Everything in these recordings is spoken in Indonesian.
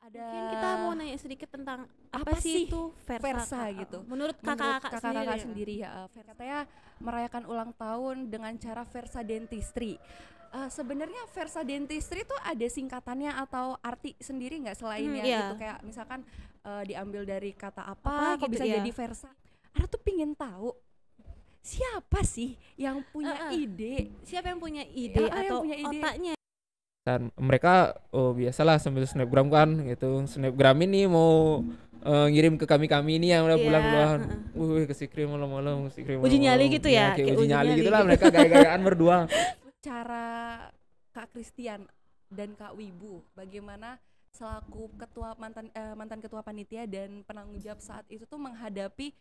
Mungkin kita mau nanya sedikit tentang apa apa sih sih itu Versa Kak? gitu. Menurut Menurut kakak-kakak kakak-kakak sendiri. sendiri ya, katanya merayakan ulang tahun dengan cara Versa Dentistry. Sebenarnya Versa Dentistry itu ada singkatannya atau arti sendiri nggak selainnya gitu, Iya. kayak misalkan diambil dari kata Apa apa kok gitu bisa ya? jadi Versa. Ara tuh pingin tahu siapa sih yang punya ide, Siapa yang punya ide yang atau punya ide. otaknya? Dan mereka biasalah sambil snapgram kan gitu, snapgram ini mau ngirim ke kami ini yang udah Iya, pulang duluan. Kasih krim malam-malam, kasih krim Uji nyali malam-malam. gitu ya, Kayak kayak uji uji nyali nyali gitu lah, gitu. mereka gaya-gayaan berdua. Cara Kak Christian dan Kak Wibu bagaimana selaku mantan ketua panitia dan penanggung jawab saat itu tuh menghadapi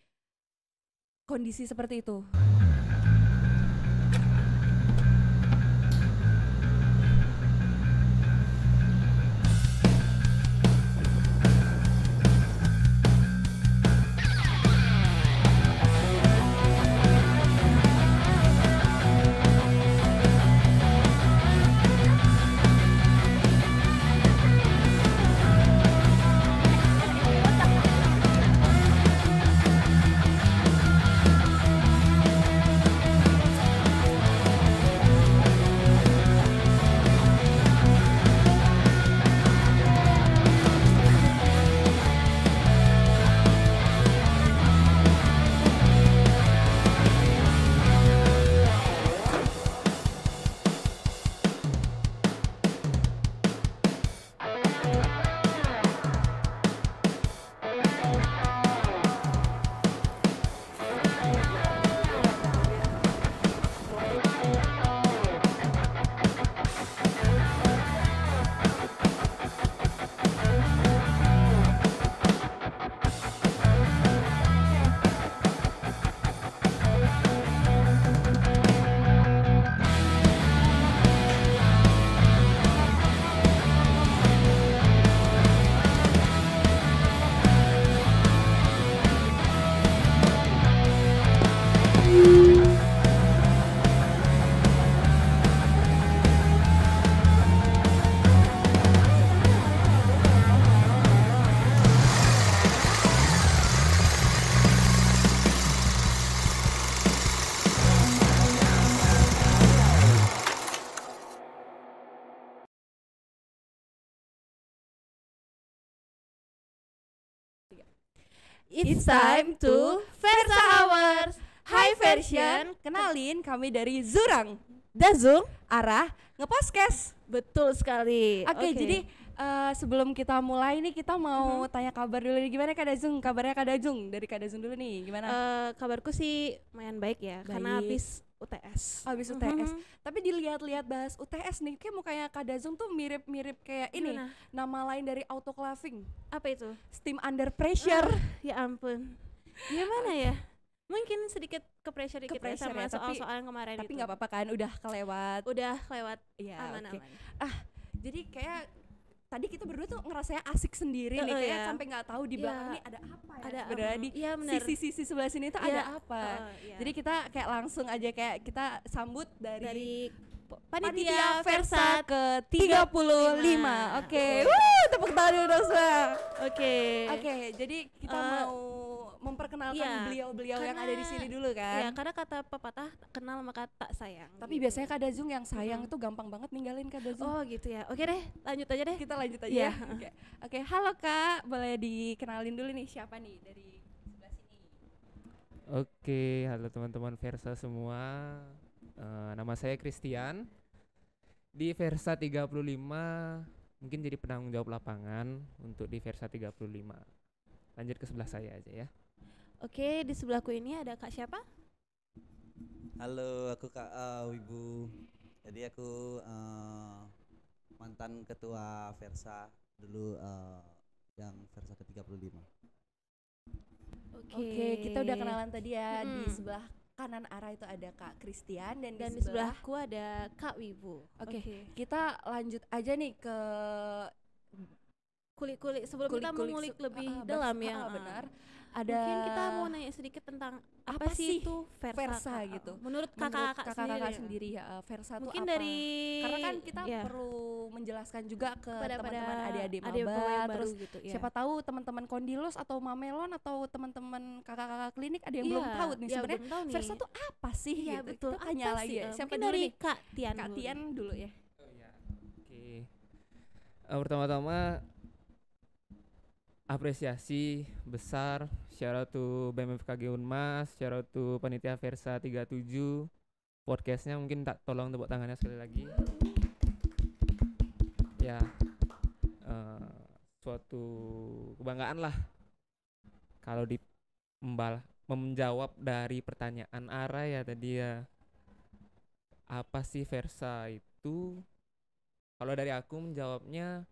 kondisi seperti itu. It's time to Versa Hours High Version. Kenalin, kami dari Zurang, Dazung. arah ngepodcast. Betul sekali. Oke, jadi sebelum kita mulai nih kita mau tanya kabar dulu nih. Gimana Kak Dazung? Kabarnya Kak Dazung, dari Kak Dazung dulu nih. Gimana? Kabarku sih lumayan baik ya, karena Baik. habis UTS. Habis UTS. Tapi dilihat-lihat bahas UTS nih, kayak mukanya Kak Dazung tuh mirip-mirip kayak ini. Gimana? Nama lain dari autoclaving, Apa itu? steam under pressure. Ya ampun. Gimana ya? Mungkin sedikit ke pressure dikit ya Ke-pressure sama ya, tapi- soal-soal yang kemarin Tapi itu. nggak apa-apa kan, udah kelewat. Udah lewat Iya, aman-aman. oke. Jadi kayak tadi kita berdua tuh ngerasanya asik sendiri nih, kayak ya. sampai nggak tahu di belakang Iya. ini ada apa ya. Ada sebenarnya di Iya benar. sisi-sisi sebelah sini tuh Iya, ada apa. iya. Jadi kita kayak langsung aja kayak kita sambut dari dari Panitia Versa ke-35. Oke. Tepuk tangan dulu dong semua. Oke. Oke, jadi kita Eh, mau memperkenalkan iya, beliau-beliau yang ada di karena- sini dulu Ya, kan. karena kata pepatah kenal maka tak sayang. Tapi gitu. biasanya Kak Dazung yang sayang itu gampang banget ninggalin Kak Dazung. Oh gitu ya. Oke deh, lanjut aja deh. Kita lanjut aja Iya. ya. Oke, halo Kak, boleh dikenalin dulu nih siapa nih dari sebelah sini? Oke, halo teman-teman Versa semua. Nama saya Christian. Di Versa 35 mungkin jadi penanggung jawab lapangan untuk di Versa 35. Lanjut ke sebelah saya aja ya. Oke, di sebelahku ini ada Kak siapa? Halo, aku Kak Wibu. Jadi aku mantan ketua Versa dulu, yang Versa ke-35. Oke, kita udah kenalan tadi ya. Di Mm-mm. sebelah kanan arah itu ada Kak Christian dan Dan di di sebelah sebelahku ada Kak Wibu. Oke. Kita lanjut aja nih ke kulik-kulik sebelum kita Kulik-kulik mengulik lebih bas- dalam ya. benar. Mungkin kita mau nanya sedikit tentang apa sih itu Versa Kak? gitu. Menurut Menurut kakak-kakak sendiri ya, Versa tuh Mungkin apa? dari Karena kan kita ya, perlu menjelaskan juga ke pada teman-teman adik-adik adik maba, yang terus baru gitu ya. siapa tahu teman-teman Kondilos atau Mamelon atau teman-teman kakak-kakak klinik ada yang Iya, belum tahu nih ya, sebenarnya belum tahu nih. Versa tuh apa sih Iya, gitu. betul. Kita tanya Apa lagi sih? ya. Siapa Mungkin dulu dari nih? Kak Tian Kak dulu. Tian dulu ya. Oh ya, oke. Pertama-tama apresiasi besar, shout out to BMFKG Unmas, shout out to panitia Versa 37. Podcastnya mungkin tak tolong tepuk tangannya sekali lagi. Ya, suatu kebanggaan lah kalau menjawab dari pertanyaan Ara ya tadi ya. Apa sih Versa itu? Kalau dari aku menjawabnya,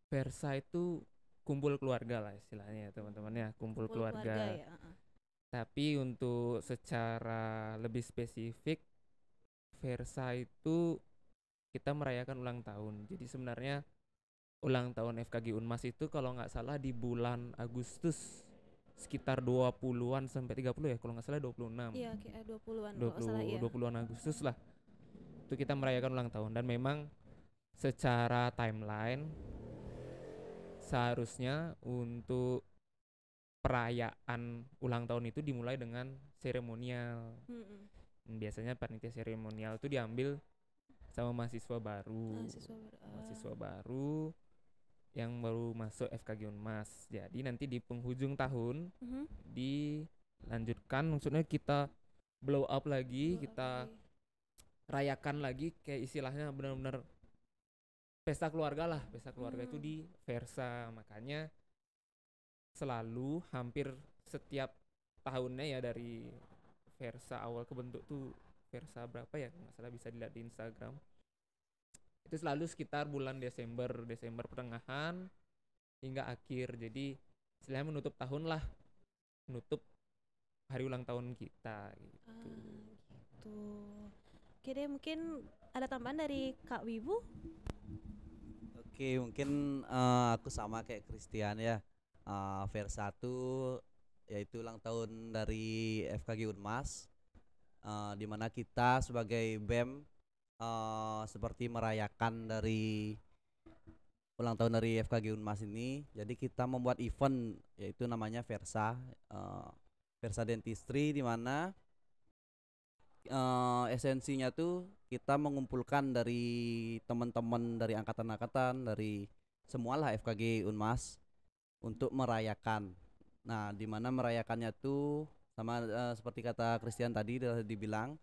Versa itu kumpul keluarga lah istilahnya ya teman-teman ya, kumpul keluarga. ya. Tapi untuk secara lebih spesifik, Versa itu kita merayakan ulang tahun. Jadi sebenarnya ulang tahun FKG Unmas itu kalau nggak salah di bulan Agustus, sekitar 20-an sampai 30 ya, kalau nggak salah 26. Iya, kayak 20-an kalau nggak salah ya. 20-an Agustus lah. Itu kita merayakan ulang tahun dan memang secara timeline seharusnya untuk perayaan ulang tahun itu dimulai dengan seremonial. Biasanya panitia seremonial itu diambil sama mahasiswa baru. Mahasiswa baru yang baru masuk FKG Unmas. Jadi nanti di penghujung tahun dilanjutkan, maksudnya kita blow up lagi, kita rayakan lagi, kayak istilahnya benar-benar pesta keluarga lah. Pesta keluarga itu di Versa. Makanya selalu hampir setiap tahunnya ya, dari Versa awal kebentuk tuh Versa berapa ya, nggak salah bisa dilihat di Instagram, itu selalu sekitar bulan Desember pertengahan hingga akhir. Jadi istilahnya menutup tahun lah, menutup hari ulang tahun kita gitu. Gitu. Oke deh, mungkin ada tambahan dari Kak Wibu. Oke, mungkin aku sama kayak Christian ya. Versa 1 yaitu ulang tahun dari FKG Unmas, di mana kita sebagai BEM seperti merayakan dari ulang tahun dari FKG Unmas ini. Jadi kita membuat event yaitu namanya Versa, Versa Dentistry, di mana esensinya tuh kita mengumpulkan dari teman-teman dari angkatan-angkatan, dari semualah FKG Unmas untuk merayakan. Nah, di mana merayakannya tuh sama seperti kata Christian tadi dibilang,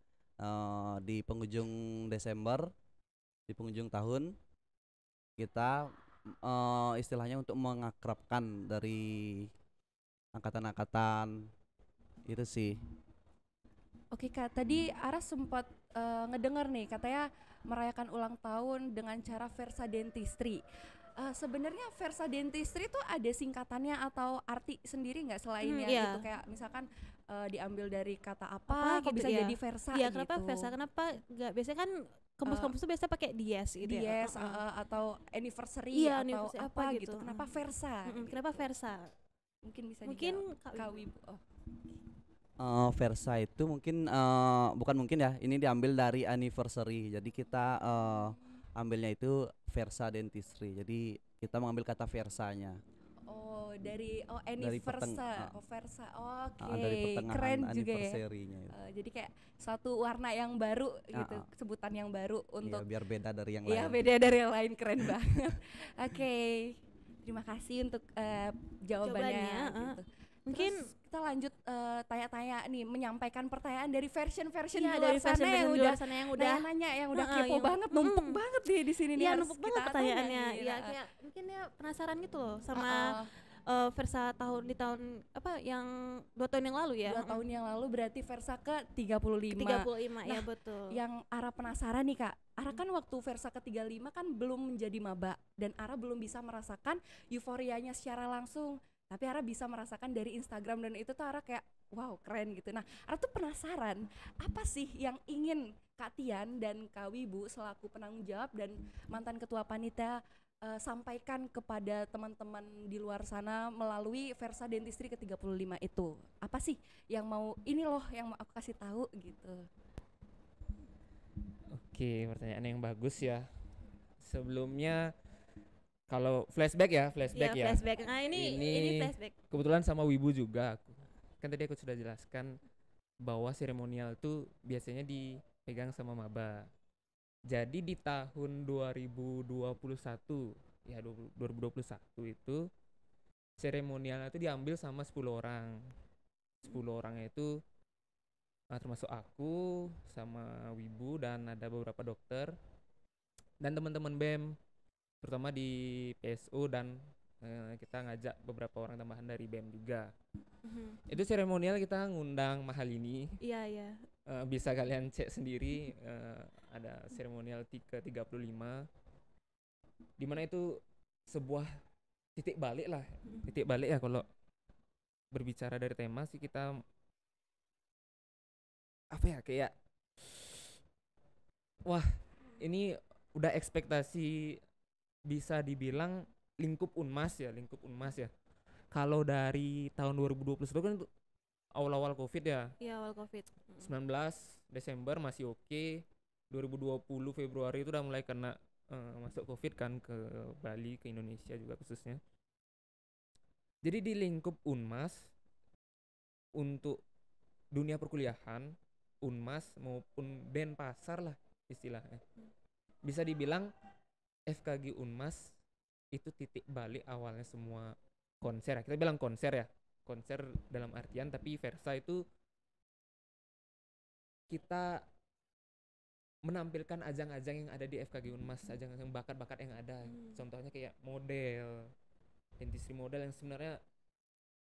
di penghujung Desember, di penghujung tahun kita istilahnya untuk mengakrabkan dari angkatan-angkatan itu sih. Oke Kak, tadi Aras sempat ngedengar nih katanya merayakan ulang tahun dengan cara Versa Dentistry. Sebenarnya Versa Dentistry itu ada singkatannya atau arti sendiri nggak selainnya iya. gitu, kayak misalkan diambil dari kata apa kok gitu bisa ya. jadi Versa Iya, gitu. kenapa Versa? Kenapa nggak biasanya kan kampus-kampus tuh biasa pakai dies gitu ya. Dies atau anniversary Iya, atau anniversary apa apa gitu. gitu. Kenapa Versa? Kenapa Versa? Mungkin bisa Mungkin dijawab. Kak Wibu. Versa itu mungkin bukan mungkin ya, ini diambil dari anniversary. Jadi kita ambilnya itu Versa Dentistry. Jadi kita mengambil kata Versanya. Oh, dari anniversa. Versa. Oke. Dari pertengahan Keren juga ya. anniversary-nya itu. Jadi kayak suatu warna yang baru gitu, sebutan yang baru untuk Iya, biar beda dari yang Iya, lain. beda dari yang lain, keren banget. Oke. Terima kasih untuk jawabannya gitu. Mungkin Terus kita lanjut tanya-tanya nih, menyampaikan pertanyaan dari version-version iya, di luar dari sana versi-versi yang di udah luar sana yang udah nanya-nanya, yang udah Heeh, kepo yang- banget, numpuk banget deh di sini nih. Iya, harus numpuk kita banget tanya pertanyaannya. nih. Iya, kayak mungkin dia penasaran gitu loh sama Heeh. Versa di tahun apa yang 2 tahun yang lalu ya. 2 tahun yang lalu berarti Versa ke 35. 35 ya Nah, betul. Yang Ara penasaran nih Kak, Ara kan waktu Versa ke 35 kan belum menjadi maba, dan Ara belum bisa merasakan euforianya secara langsung, tapi Ara bisa merasakan dari Instagram, dan itu tuh Ara kayak wow, keren gitu. Nah, Ara tuh penasaran apa sih yang ingin Kak Tian dan Kak Wibu selaku penanggung jawab dan mantan ketua panitia sampaikan kepada teman-teman di luar sana melalui Versa Dentistry ke-35 itu? Apa sih yang mau ini loh yang mau aku kasih tahu gitu? Oke, pertanyaan yang bagus ya. Sebelumnya kalau flashback ya. Flashback. Nah, ini flashback. Kebetulan sama Wibu juga aku. Kan tadi aku sudah jelaskan bahwa seremonial tuh biasanya dipegang sama maba. Jadi di tahun 2021 ya 2021 itu seremonialnya itu diambil sama 10 orang. 10 orangnya itu termasuk aku sama Wibu dan ada beberapa dokter dan teman-teman BEM terutama di PSO dan kita ngajak beberapa orang tambahan dari BEM juga. Itu seremonial kita ngundang mahal ini. Iya. Bisa kalian cek sendiri, ada seremonial ke-35 di mana itu sebuah titik balik ya kalau berbicara dari tema sih. Kita apa ya, kayak wah ini udah ekspektasi, bisa dibilang lingkup Unmas ya. Kalau dari tahun 2021 kan itu awal-awal Covid ya. Iya, awal Covid. 19 Desember masih oke. 2020 Februari itu udah mulai kena masuk Covid kan ke Bali, ke Indonesia juga khususnya. Jadi di lingkup Unmas untuk dunia perkuliahan, Unmas maupun Denpasar lah istilahnya. Bisa dibilang FKG Unmas itu titik balik awalnya semua konser ya. Kita bilang konser ya. Konser dalam artian, tapi Versa itu kita menampilkan ajang-ajang yang ada di FKG Unmas, ajang-ajang bakat-bakat yang ada. Contohnya kayak model, dentistry model yang sebenarnya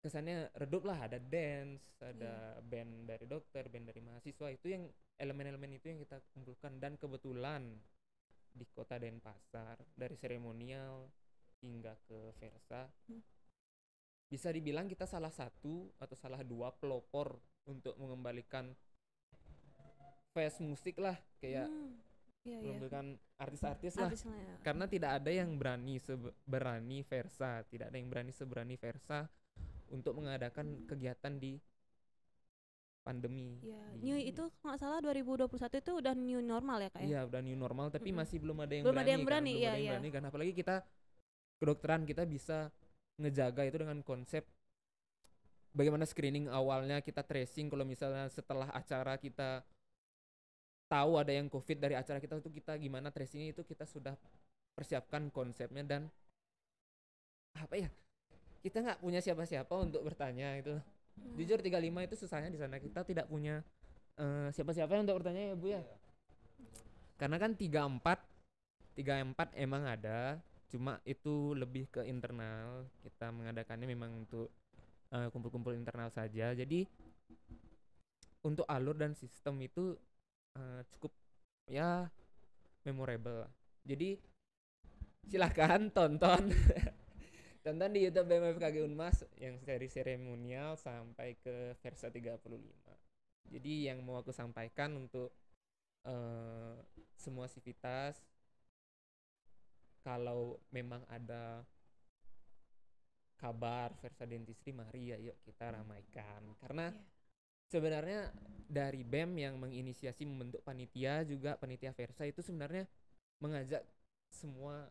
kesannya redup lah, ada dance, ada band dari dokter, band dari mahasiswa. Itu yang elemen-elemen itu yang kita kumpulkan. Dan kebetulan di kota Denpasar dari seremonial hingga ke Versa bisa dibilang kita salah satu atau salah dua pelopor untuk mengembalikan fest musik lah, kayak mengembalikan artis-artis lah. Karena tidak ada yang berani seberani Versa, tidak ada yang berani seberani Versa untuk mengadakan kegiatan di pandemi. New itu kalau nggak salah 2021 itu udah new normal ya Kak ya? Iya, udah new normal, tapi masih belum ada yang belum berani. ada yang berani, belum ada yang berani kan. Apalagi kita kedokteran, kita bisa ngejaga itu dengan konsep bagaimana screening awalnya, kita tracing. Kalau misalnya setelah acara kita tahu ada yang COVID dari acara kita, itu kita gimana tracingnya, itu kita sudah persiapkan konsepnya. Dan apa ya, kita nggak punya siapa-siapa untuk bertanya itu. Jujur 35 itu susahnya di sana, kita tidak punya siapa-siapa yang untuk bertanya ya Bu ya. Karena kan 34 emang ada, cuma itu lebih ke internal. Kita mengadakannya memang untuk kumpul-kumpul internal saja. Jadi untuk alur dan sistem itu cukup ya memorable. Jadi silahkan tonton tonton di YouTube BMFKG Unmas yang dari seremonial sampai ke Versa 35. Jadi yang mau aku sampaikan untuk semua sivitas, kalau memang ada kabar Versa Dentistry, mari ya yuk kita ramaikan. Karena sebenarnya dari BEM yang menginisiasi membentuk panitia, juga panitia Versa itu sebenarnya mengajak semua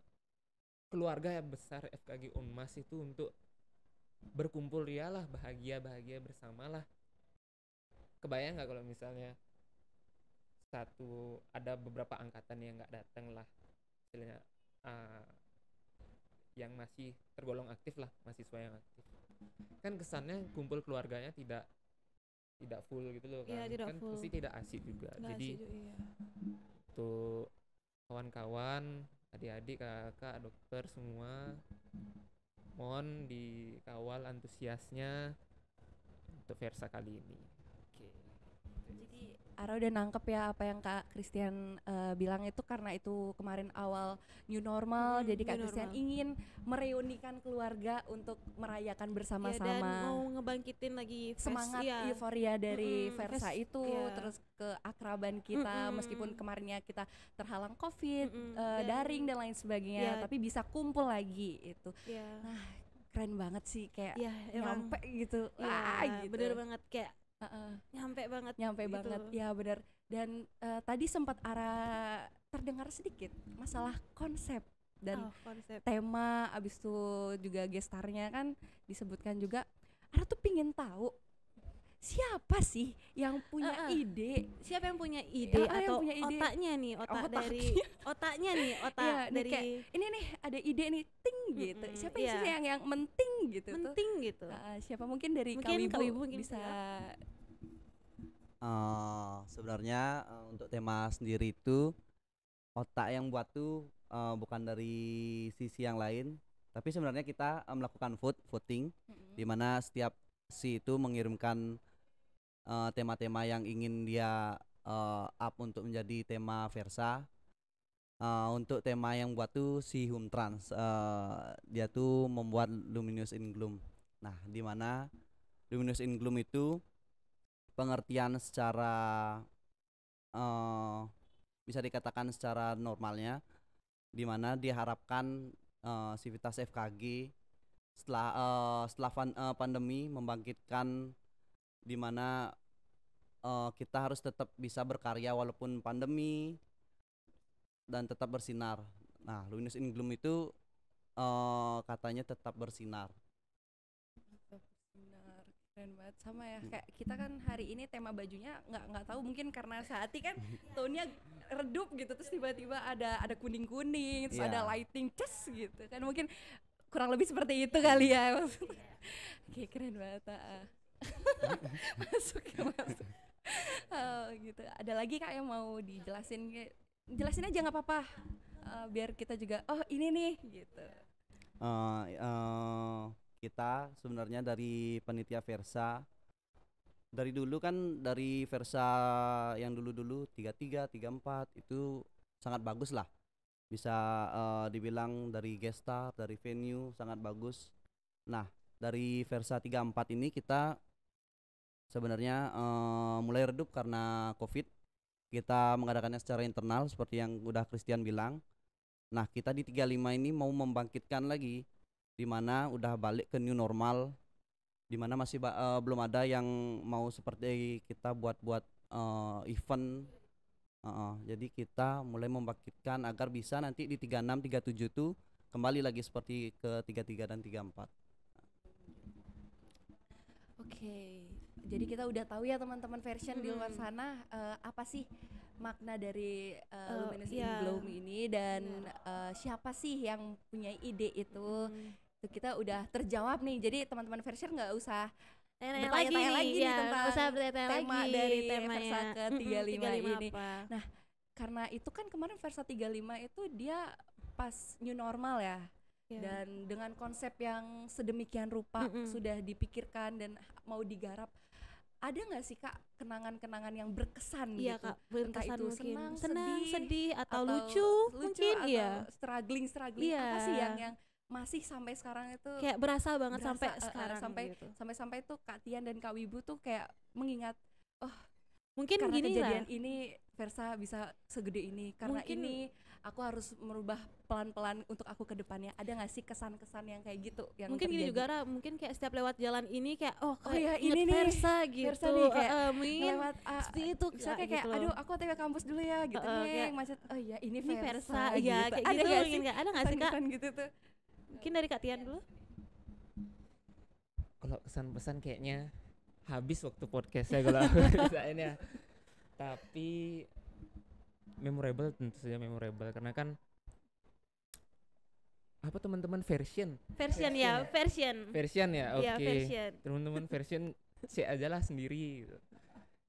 keluarga yang besar FKG Unmas itu untuk berkumpul rialah, bahagia bersamalah. Kebayang nggak kalau misalnya ada beberapa angkatan yang nggak datang lah, istilahnya yang masih tergolong aktif lah, mahasiswa yang aktif, kan kesannya kumpul keluarganya tidak full gitu loh kan. Kan full. pasti tidak asik juga. Jadi asik juga, untuk kawan-kawan, adik-adik, kakak, dokter semua, mohon dikawal antusiasnya untuk Versa kali ini. Oke. Jadi Ara udah nangkep ya apa yang Kak Christian bilang itu, karena itu kemarin awal new normal, jadi Kak new Christian normal. ingin mereunikan keluarga untuk merayakan Ya, dan bersama-sama. mau ngebangkitin lagi Semangat ya. euforia dari Versa Fest, itu, iya. terus keakraban kita, meskipun kemarinnya kita terhalang COVID, Dan- daring dan lain sebagainya, Iya. tapi bisa kumpul lagi itu. Ya. Keren banget sih, kayak Ya, emang. nyampe gitu. Ya, Gitu. bener banget kayak Heeh. nyampe banget. Nyampe gitu. banget, ya benar. Dan tadi sempat Ara terdengar sedikit masalah konsep dan Konsep. tema, abis itu juga gestarnya kan disebutkan juga. Ara tuh pingin tahu siapa sih yang punya ide. Siapa yang punya ide Yang atau punya ide. otaknya nih, otak Otaknya. dari otaknya nih, otak Iya, nih dari kayak, ini nih ada ide nih, ting gitu. Siapa iya. sih yang menting gitu tuh? penting gitu. Siapa mungkin dari Mungkin Kak Kak Wibu Wibu mungkin bisa. Sebenarnya untuk tema sendiri itu otak yang buat tuh bukan dari sisi yang lain, tapi sebenarnya kita melakukan voting di mana setiap si itu mengirimkan tema-tema yang ingin dia up untuk menjadi tema Versa. Untuk tema yang buat tuh si Humtrans, dia tuh membuat Luminous in Gloom. Nah, di mana Luminous in Gloom itu pengertian secara bisa dikatakan secara normalnya, di mana diharapkan Civitas FKG setelah pandemi membangkitkan, di mana kita harus tetap bisa berkarya walaupun pandemi dan tetap bersinar. Nah, Luminous in Gloom itu katanya tetap bersinar. Benar, keren banget. Sama ya, kayak kita kan hari ini tema bajunya nggak tahu, mungkin karena Saati kan tone-nya redup gitu, terus tiba-tiba ada kuning-kuning, terus Iya. ada lighting ces gitu kan, mungkin kurang lebih seperti itu kali ya. Oke, keren banget. Masuk ya, masuk. Gitu. Ada lagi Kak yang mau dijelasin? Jelasin aja nggak apa-apa. Biar kita juga, oh ini nih gitu. Kita sebenarnya dari panitia Versa dari dulu kan, dari Versa yang dulu 33, 34 itu sangat bagus lah, bisa dibilang dari gestar, dari venue sangat bagus. Nah, dari Versa 34 ini kita sebenarnya mulai redup karena COVID. Kita mengadakannya secara internal seperti yang udah Christian bilang. Nah, kita di 35 ini mau membangkitkan lagi, di mana udah balik ke new normal, di mana masih belum ada yang mau seperti kita buat event. Jadi kita mulai membangkitkan agar bisa nanti di 36, 37 tuh kembali lagi seperti ke 33 dan 34. Oke, jadi kita udah tahu ya teman-teman version di luar sana apa sih makna dari Luminous in iya. Gloom ini, dan siapa sih yang punya ide itu. Itu kita udah terjawab nih, jadi teman-teman version nggak usah Tanya-tanya bertanya-tanya lagi nih ya, tentang nggak usah bertanya-tanya tema lagi dari temanya. Versa ke 35 ini. apa. Nah, karena itu kan kemarin Versa 35 itu dia pas new normal ya. Ya. Dan dengan konsep yang sedemikian rupa sudah dipikirkan dan mau digarap, ada nggak sih Kak kenangan-kenangan yang berkesan Iya gitu? Kak, berkesan itu mungkin senang, sedih atau atau lucu mungkin atau iya. struggling Iya. apa sih yang masih sampai sekarang itu Kayak berasa banget berasa, sampai sekarang gitu. sampai tuh Kak Tian dan Kak Wibu tuh kayak mengingat, Mungkin karena gini kejadian lah. ini Versa bisa segede ini, karena Mungkin- ini aku harus merubah pelan-pelan untuk aku ke depannya. Ada nggak sih kesan-kesan yang kayak gitu yang Mungkin gini terjadi? juga Ra, mungkin kayak setiap lewat jalan ini kayak ya, inget ini nih, Versa gitu. Versa nih, kayak mungkin lewat seperti itu misalnya Kak, kayak gitu loh. aduh aku OTW kampus dulu ya gitu, kayak, macet, oh iya ini ini Versa, Versa ya kayak ada gitu nggak mungkin sih nggak ada nggak sih Kak? kesan-kesan gitu tuh? Mungkin dari Kak Tian dulu. Kalau kesan-pesan kayaknya habis waktu podcastnya kalau aku ceritain ya. Tapi memorable, tentu saja memorable, karena kan apa teman-teman version Version version ya, oke. Iya, version. Teman-teman version cek aja lah sendiri gitu.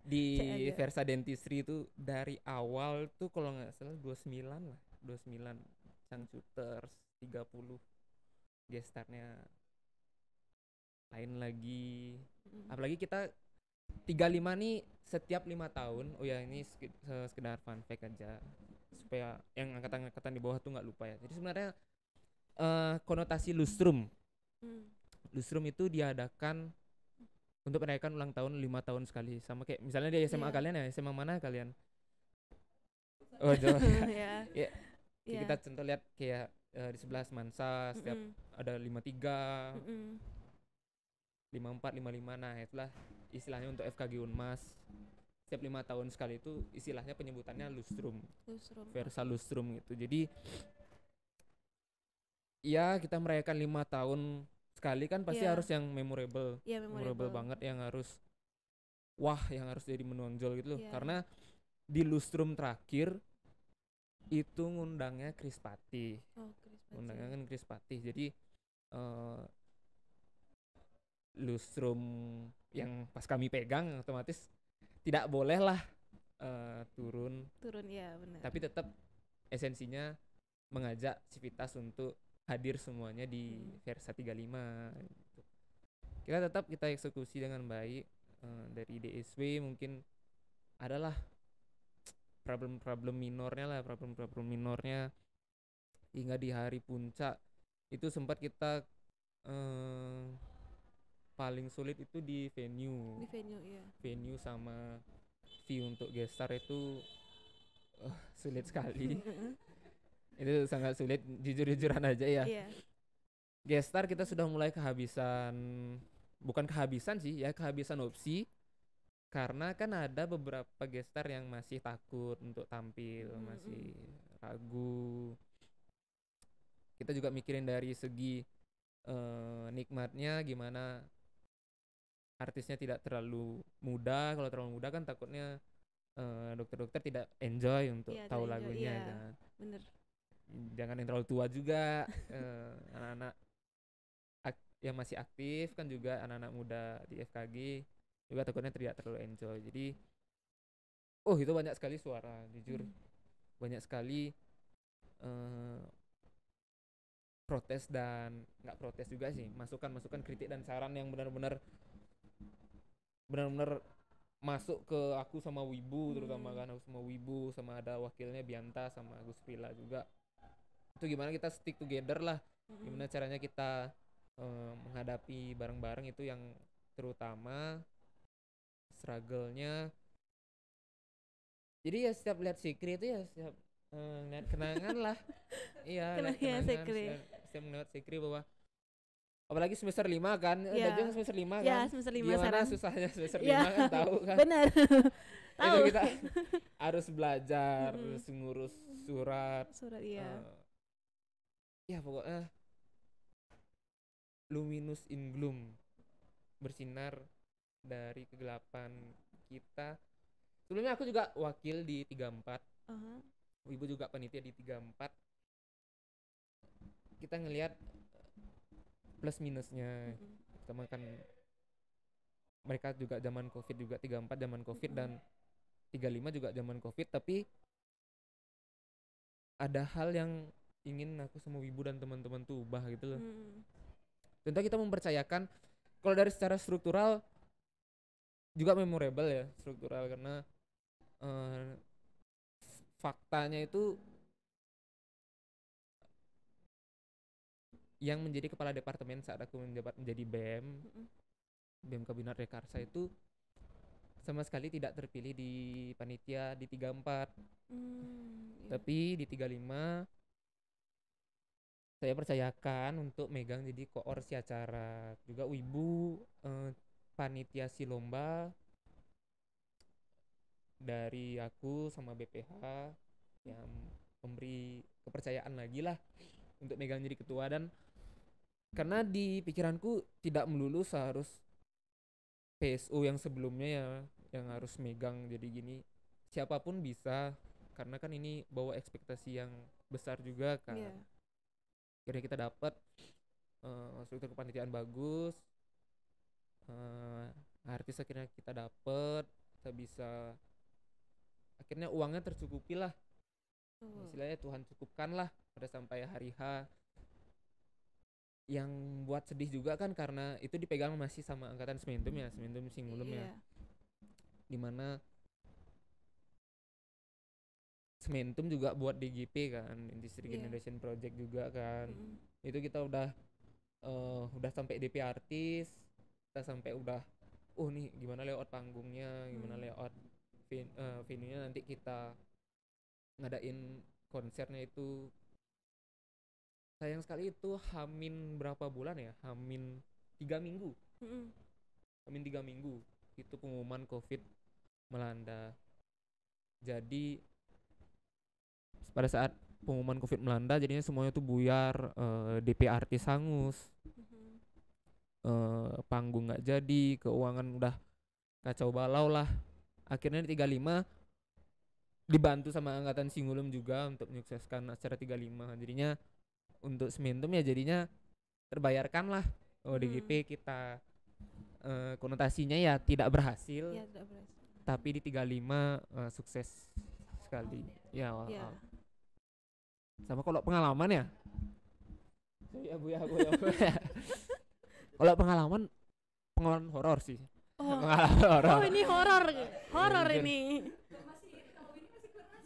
Di Cek aja. Versa Dentistry itu dari awal tuh kalau nggak salah 29 lah, 29 Changcuters, 30 gestarnya lain lagi. Apalagi kita 35 nih setiap 5 tahun. Oh ya, ini sekedar fun fact aja supaya yang angkatan-angkatan di bawah tuh nggak lupa ya. Jadi sebenarnya konotasi lustrum. Lustrum itu diadakan untuk merayakan ulang tahun 5 tahun sekali. Sama kayak misalnya di SMA Iya. kalian ya, SMA mana kalian? Oh, Jawa. Ya. Ya, Iya. kita contoh lihat kayak di sebelah Semansa setiap ada 53, 54, 55. Nah, itulah istilahnya untuk FKG Unmas. Setiap 5 tahun sekali itu istilahnya penyebutannya lustrum, Versa lustrum gitu. Jadi ya kita merayakan 5 tahun sekali kan pasti Iya. harus yang memorable. Iya, Memorable banget, yang harus yang harus jadi menonjol gitu loh. Iya. Karena di lustrum terakhir itu ngundangnya Chris Patih. Oh, Chris Undangnya kan Chris Patih. Jadi lustrum yang pas kami pegang otomatis tidak boleh lah turun, ya benar. tapi tetap esensinya mengajak Civitas untuk hadir semuanya di Versa 35 gitu. Kita eksekusi dengan baik. Dari DSW mungkin adalah problem minornya hingga di hari puncak itu sempat kita paling sulit itu di venue Iya. venue sama view untuk gestar itu sulit sekali. Itu sangat sulit, jujur-jujuran aja ya. Iya. Gestar kita sudah mulai bukan kehabisan sih ya, kehabisan opsi. Karena kan ada beberapa gestar yang masih takut untuk tampil, masih ragu. Kita juga mikirin dari segi nikmatnya gimana artisnya tidak terlalu muda. Kalau terlalu muda kan takutnya dokter-dokter tidak enjoy untuk Iya, tahu tidak enjoy, lagunya iya. kan. Bener. Jangan yang terlalu tua juga. Anak-anak yang masih aktif kan juga anak-anak muda di FKG juga takutnya tidak terlalu enjoy. Jadi itu banyak sekali suara, jujur banyak sekali protes dan nggak protes juga sih, masukan kritik dan saran yang benar-benar masuk ke aku sama Wibu, terutama kan aku sama Wibu, sama ada wakilnya Bianta sama Gus Prila juga. Itu gimana kita stick together lah, gimana caranya kita menghadapi bareng-bareng, itu yang terutama struggle-nya. Jadi ya setiap lihat Sikri itu ya setiap lihat kenangan lah. Iya, lihat Kenangan kenangan Sikri. setiap melihat Sikri bahwa apalagi semester 5 kan, Iya. Dajeng semester 5 Ya, kan. semester 5 Gimana sekarang. susahnya semester 5 Iya. kan, tahu kan. Benar. Tahu. Itu kita harus belajar, harus ngurus surat. Iya. Ya pokoknya luminous in gloom, bersinar dari kegelapan kita. Sebelumnya aku juga wakil di 34. Ibu juga panitia di 34. Kita ngelihat plus minusnya. Pertama kan mereka juga zaman Covid juga, 34 zaman Covid dan 35 juga zaman Covid, tapi ada hal yang ingin aku sama Wibu dan teman-teman tuh ubah gitu loh. Tentu kita mempercayakan kalau dari secara struktural juga memorable ya, struktural, karena faktanya itu yang menjadi kepala departemen saat aku menjabat menjadi BEM Kabinet Rekarsa itu sama sekali tidak terpilih di panitia di 34. Tapi di 35 saya percayakan untuk megang jadi koorsi acara. Juga Wibu panitia si lomba, dari aku sama BPH yang memberi kepercayaan lagi lah untuk megang jadi ketua. Dan karena di pikiranku tidak melulu seharus PSO yang sebelumnya ya yang harus megang jadi gini, siapapun bisa, karena kan ini bawa ekspektasi yang besar juga kan. Akhirnya kita dapat struktur kepanitiaan bagus, artis akhirnya kita dapat, kita bisa akhirnya uangnya tercukupi lah, istilahnya Tuhan cukupkan lah pada sampai hari H. Yang buat sedih juga kan karena itu dipegang masih sama angkatan Sementum ya, Sementum Singulum ya. dimana Sementum juga buat DGP kan, District Iya. Generation Project juga kan. Mm-mm. Itu kita udah sampai DP artis, kita sampai udah nih gimana layout panggungnya, gimana layout venue-nya, nanti kita ngadain konsernya itu. Sayang sekali itu hamin berapa bulan ya, hamin 3 minggu Mm-mm. hamin 3 minggu itu pengumuman COVID melanda. Jadi pada saat pengumuman COVID melanda, jadinya semuanya tuh buyar, DP artis hangus, Mhm. panggung nggak jadi, keuangan udah kacau balau lah. Akhirnya di 35 dibantu sama Angkatan Singulum juga untuk menyukseskan acara 35. Jadinya untuk Sementum ya jadinya terbayarkan lah. DGP kita konotasinya ya tidak berhasil, Iya, tidak berhasil. tapi di 35 sukses sekali. Ya, Iya. sama kalau pengalaman ya. Ya Bu ya. Kalau pengalaman horor sih. Oh, Pengalaman horor. oh ini horor Mungkin. ini.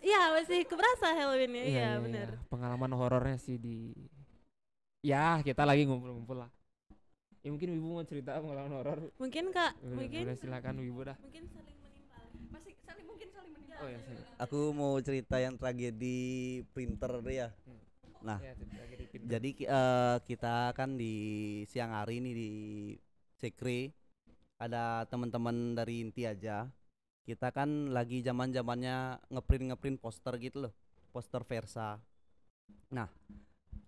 Iya, masih keberasa Halloween-nya. Iya, benar. Pengalaman horornya sih ya kita lagi ngumpul-ngumpul lah. Ya mungkin Wibu mau cerita pengalaman horor. Mungkin Kak, mungkin Silakan Wibu dah. mungkin saling menimpa. Masih saling menimpa. Oh ya, Aku mau cerita yang tragedi printer deh ya. Nah, ya lagi di pintu. jadi kita kan di siang hari ini di Sekre ada teman-teman dari Inti aja. Kita kan lagi zaman-zamannya ngeprint poster gitu loh, poster Versa. Nah,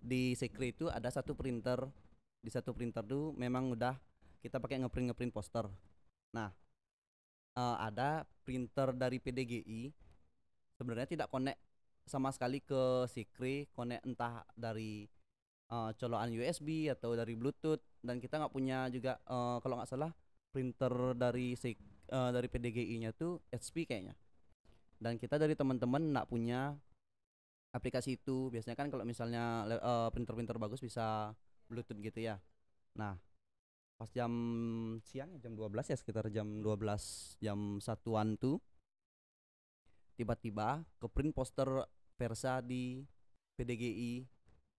di Sekre itu ada satu printer. Di satu printer tuh memang udah kita pakai ngeprint poster. Nah, ada printer dari PDGI sebenarnya tidak connect sama sekali ke Sekre, connect entah dari colokan USB atau dari Bluetooth, dan kita nggak punya juga kalau nggak salah printer dari dari PDGI-nya tuh HP kayaknya. Dan kita dari teman-teman nggak punya aplikasi itu. Biasanya kan kalau misalnya printer-printer bagus bisa Bluetooth gitu ya. Nah, pas jam siang jam 12 ya, sekitar jam 12 jam 1-an tuh tiba-tiba ke print poster Versa di PDGI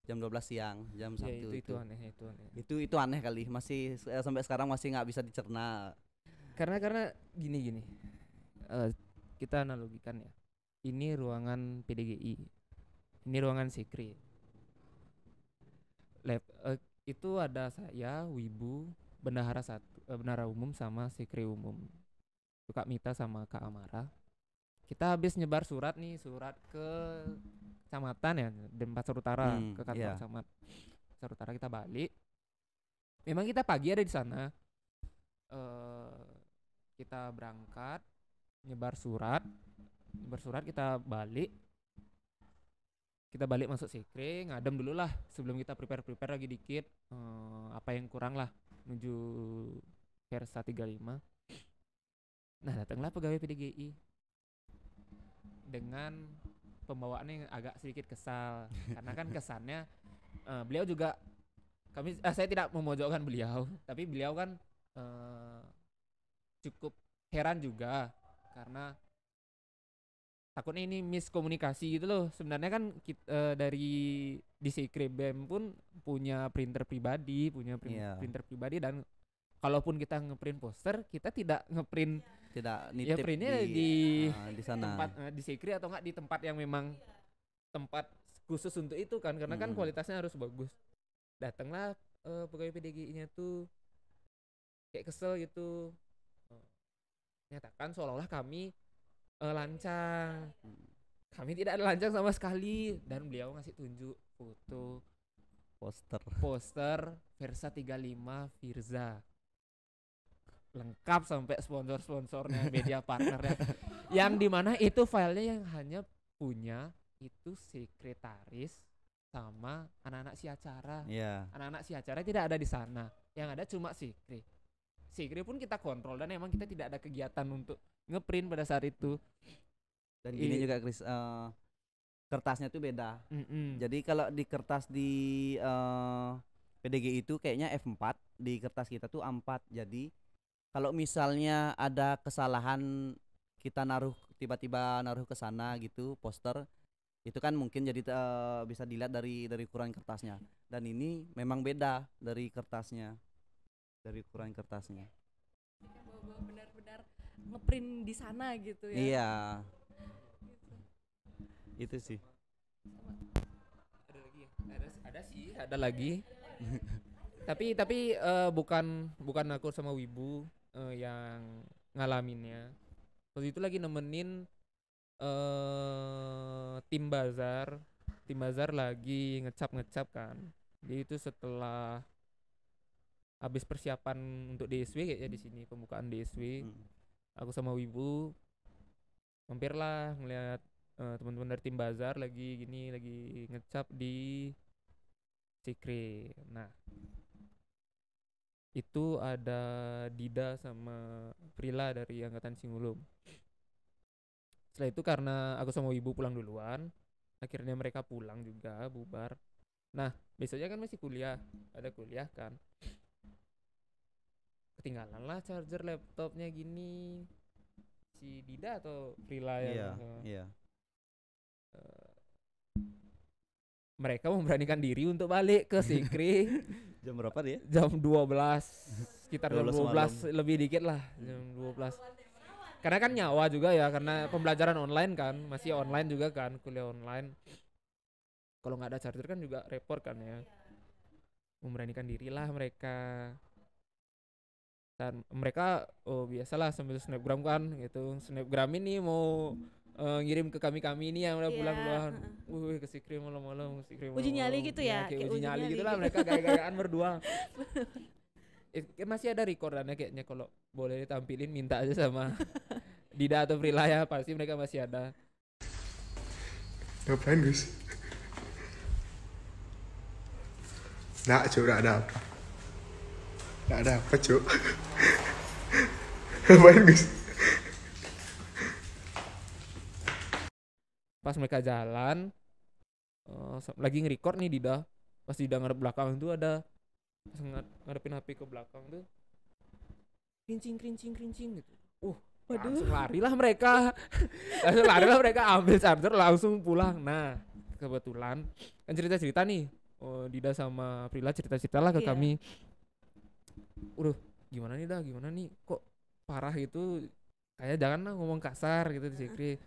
jam 12 siang, jam 1 Ya, itu itu. aneh, itu aneh. Itu aneh kali, masih sampai sekarang masih nggak bisa dicerna. Karena gini kita analogikan ya, ini ruangan PDGI, ini ruangan Sekre. Itu ada saya, Wibu, bendahara umum sama Sekre umum, Kak Mita sama Kak Amara. Kita habis nyebar surat ke kecamatan ya, Denpasar Utara, ke kantor iya. camat Denpasar Utara. Kita balik, memang kita pagi ada di sana. Kita berangkat nyebar surat kita balik masuk Sekre, ngadem dulu lah sebelum kita prepare lagi dikit apa yang kurang lah menuju Versa 35. Nah, datanglah pegawai PDGI dengan pembawaannya yang agak sedikit kesal karena kan kesannya beliau juga saya tidak memojokkan beliau, tapi beliau kan cukup heran juga karena takutnya ini miskomunikasi gitu loh. Sebenarnya kan dari di Sekre BEM pun punya printer pribadi, printer pribadi, dan kalaupun kita ngeprint poster, kita tidak ngeprint Tidak ya nitip printnya di sana. tempat di Sekre atau enggak di tempat yang memang tempat khusus untuk itu kan, karena kan kualitasnya harus bagus. Datanglah pegawai PDGI-nya tuh kayak kesel gitu, nyatakan seolah-olah kami lancang. Kami tidak ada lancang sama sekali, dan beliau ngasih tunjuk foto poster Versa 35 Firza lengkap sampai sponsor-sponsornya, media partnernya, yang dimana itu filenya yang hanya punya itu sekretaris sama anak-anak si acara. Anak-anak si acara tidak ada di sana, yang ada cuma Sekre pun kita kontrol, dan emang kita tidak ada kegiatan untuk ngeprint pada saat itu. Dan gini juga Chris, kertasnya tuh beda. Jadi kalau di kertas di PDG itu kayaknya F4, di kertas kita tuh A4. Jadi kalau misalnya ada kesalahan kita tiba-tiba naruh ke sana gitu poster, itu kan mungkin jadi bisa dilihat dari ukuran kertasnya, dan ini memang beda dari kertasnya, dari ukuran kertasnya. Bawa benar-benar ngeprint di sana gitu ya. Iya, itu sih. Ada lagi ya? Ada sih, ada lagi. tapi bukan aku sama Wibu yang ngalaminnya. Waktu itu lagi nemenin tim bazar lagi ngecap kan. Jadi itu setelah habis persiapan untuk DSW kayaknya di sini, pembukaan DSW. Aku sama Wibu mampirlah ngeliat teman-teman dari tim bazar lagi ngecap di Sikri. Nah, itu ada Dida sama Prila dari angkatan Singulum. Setelah itu karena aku sama Wibu pulang duluan, akhirnya mereka pulang juga, bubar. Nah, besoknya kan masih ada kuliah kan. Ketinggalan lah charger laptopnya gini. Si Dida atau Prila ya? Iya. Mereka memberanikan diri untuk balik ke Sikri. Jam berapa dia? Jam 12, sekitar jam 12 lebih dikit lah, jam 12. Karena kan nyawa juga ya, karena pembelajaran online kan, masih online juga kan, kuliah online. Kalau nggak ada charger kan juga repot kan ya. Memberanikan diri lah mereka. Dan mereka biasalah sambil snapgram kan gitu. Snapgram ini mau ngirim ke kami ini yang udah pulang duluan. Ke Sikri malam-malam, Uji nyali gitu ya, kayak uji nyali gitu lah, mereka gaya-gayaan berdua. Masih ada recordannya kayaknya, kalau boleh ditampilin minta aja sama Dida atau Prila ya, pasti mereka masih ada. Ngapain Gus? Nggak Cuk, nggak ada apa. Nggak ada apa Cuk. Ngapain Gus? Pas mereka jalan lagi nge-record nih Dida, pas Dida ngadep belakang itu ada, pas ngadepin HP ke belakang tuh krincing gitu. Langsung larilah mereka ambil charger langsung pulang. Nah, kebetulan kan cerita nih, Dida sama Prila cerita lah ke kami. Gimana nih kok parah gitu, kayak jangan ngomong kasar gitu di Sikri.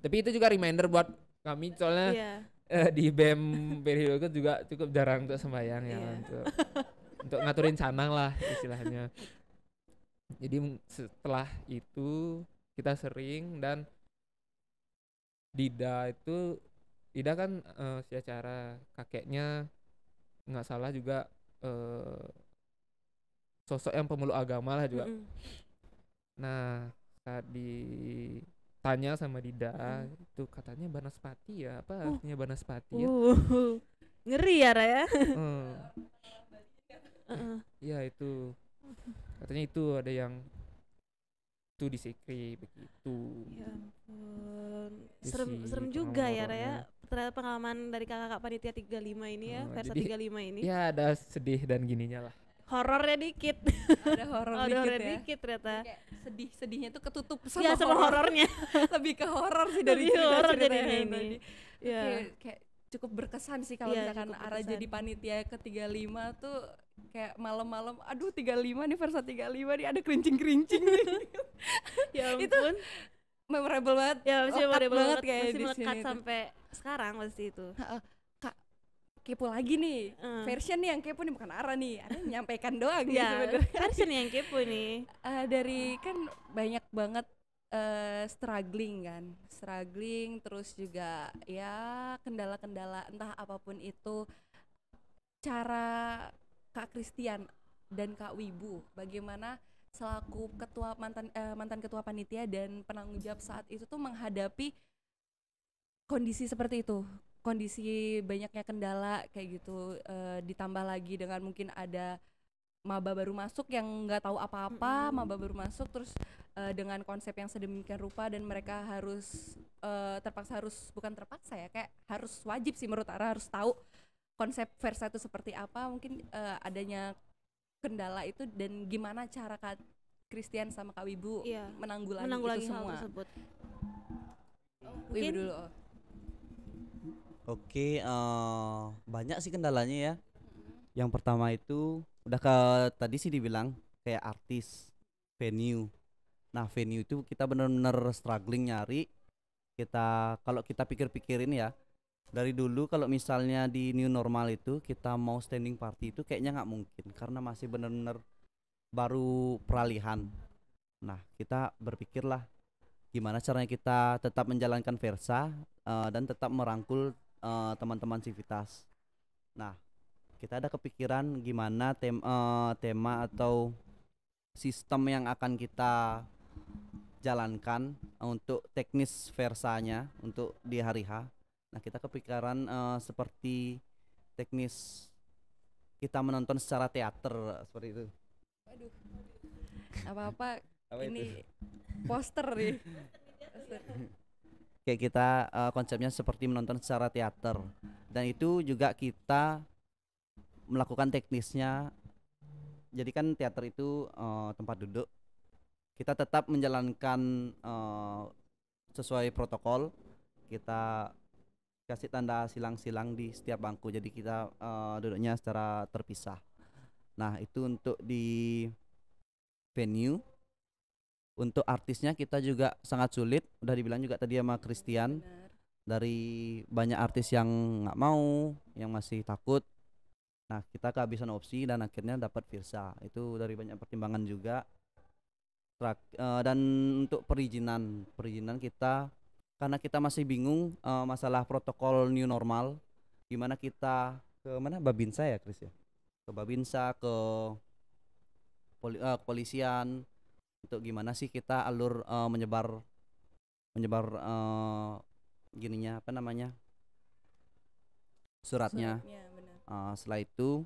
Tapi itu juga reminder buat kami, soalnya di BEM periode juga cukup jarang untuk sembahyang ya, untuk ngaturin canang lah istilahnya. Jadi setelah itu kita sering, dan Dida kan secara kakeknya nggak salah juga sosok yang pemeluk agama lah juga. Nah, saat ditanya sama Dida, itu katanya Banaspati ya, apa artinya Banaspati ya? Ngeri ya Raya. Iya itu, katanya itu ada yang itu di Sikri begitu. Ya ampun, serem juga ya Raya. Ternyata pengalaman dari kakak panitia 35 ini ya, Versa 35 ini. Ya ada sedih dan gininya lah. Horornya dikit. Ada horor dikit ternyata. Sedihnya tuh ketutup Iya sama horornya. Lebih ke horor sih dari horor ceritanya ini. Iya. Kayak cukup berkesan sih kalau misalkan Ara jadi panitia ke-35 tuh kayak malam-malam, aduh 35 nih, Versa 35 nih ada kerincing-kerincing nih. Ya ampun. Itu memorable banget. Ya masih memorable banget kayak masih di melekat sini sampai sekarang pasti itu. Kak kepo lagi nih, version nih yang kepo nih, bukan Ara nih, Ara menyampaikan doang nih Ya, sebenarnya. version yang kepo nih. Dari kan banyak banget struggling terus juga ya kendala-kendala entah apapun itu. Cara Kak Christian dan Kak Wibu bagaimana selaku mantan ketua panitia dan penanggung jawab saat itu tuh menghadapi kondisi seperti itu, kondisi banyaknya kendala kayak gitu, ditambah lagi dengan mungkin ada maba baru masuk yang nggak tahu apa-apa, maba baru masuk terus dengan konsep yang sedemikian rupa, dan mereka harus bukan terpaksa ya, kayak harus wajib sih menurut Ara harus tahu konsep Versa itu seperti apa. Mungkin adanya kendala itu dan gimana cara Kak Christian sama Kak Wibu Iya, menanggulangi itu hal semua. tersebut. Wibu Mungkin dulu. Oke, banyak sih kendalanya ya. Yang pertama itu udah tadi sih dibilang kayak artis, venue. Nah, venue itu kita bener-bener struggling nyari. Kalau kita pikir-pikirin ya, dari dulu kalau misalnya di new normal itu kita mau standing party itu kayaknya nggak mungkin karena masih bener-bener baru peralihan. Nah, kita berpikirlah gimana caranya kita tetap menjalankan Versa dan tetap merangkul teman-teman Civitas. Nah, kita ada kepikiran gimana tema atau sistem yang akan kita jalankan untuk teknis Versanya untuk di hari H. Nah, kita kepikiran seperti teknis kita menonton secara teater seperti itu. Waduh. Apa-apa Apa ini poster nih. Kayak kita konsepnya seperti menonton secara teater, dan itu juga kita melakukan teknisnya. Jadi kan teater itu tempat duduk, kita tetap menjalankan sesuai protokol. Kita kasih tanda silang-silang di setiap bangku, jadi kita duduknya secara terpisah. Nah, itu untuk di venue. Untuk artisnya kita juga sangat sulit, udah dibilang juga tadi sama Christian. Benar. Dari banyak artis yang nggak mau, yang masih takut. Nah, kita kehabisan opsi dan akhirnya dapat Virsa. Itu dari banyak pertimbangan juga. Dan untuk perizinan kita, karena kita masih bingung masalah protokol new normal, gimana kita ke mana, Babinsa ya Chris ya, ke Babinsa, ke kepolisian, untuk gimana sih kita alur menyebar gininya apa namanya, suratnya. Benar. Setelah itu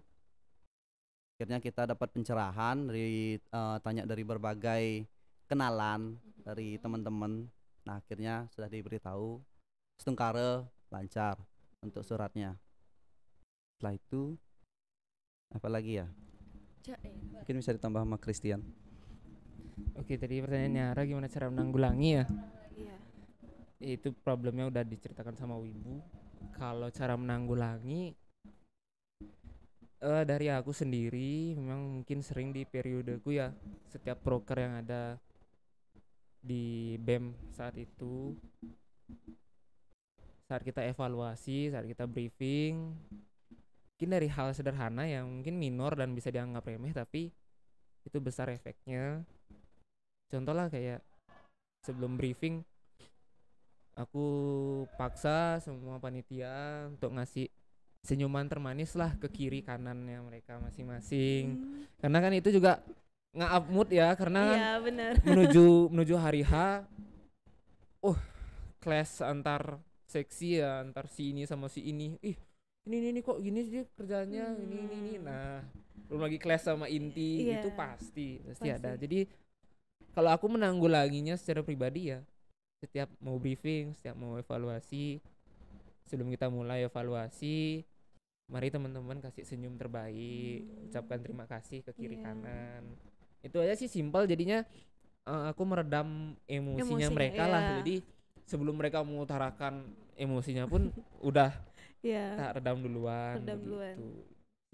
akhirnya kita dapat pencerahan dari tanya dari berbagai kenalan dari teman-teman. Nah, akhirnya sudah diberitahu setengkara lancar untuk suratnya. Setelah itu apa lagi ya, mungkin bisa ditambah sama Christian. Oke, tadi pertanyaannya Ara gimana cara menanggulangi ya? Iya. Itu problemnya udah diceritakan sama Wibu. Kalau cara menanggulangi dari aku sendiri memang mungkin sering di periodeku ya, setiap proker yang ada di BEM saat itu, saat kita evaluasi, saat kita briefing, mungkin dari hal sederhana yang mungkin minor dan bisa dianggap remeh tapi itu besar efeknya. Contoh lah kayak sebelum briefing aku paksa semua panitia untuk ngasih senyuman termanis lah ke kiri kanannya mereka masing-masing. Karena kan itu juga nge-up mood ya, karena kan Iya, benar. menuju hari H clash antar seksi ya, antar si ini sama si ini. Ini kok gini sih kerjanya, ini. Nah, belum lagi clash sama inti. Iya. Itu pasti ada. Jadi kalau aku menanggulanginya secara pribadi ya, setiap mau briefing, setiap mau evaluasi, sebelum kita mulai evaluasi, mari teman-teman kasih senyum terbaik, ucapkan terima kasih ke kiri kanan. Itu aja sih, simpel. Jadinya aku meredam emosinya mereka lah. Jadi sebelum mereka mengutarakan emosinya pun udah tak redam duluan.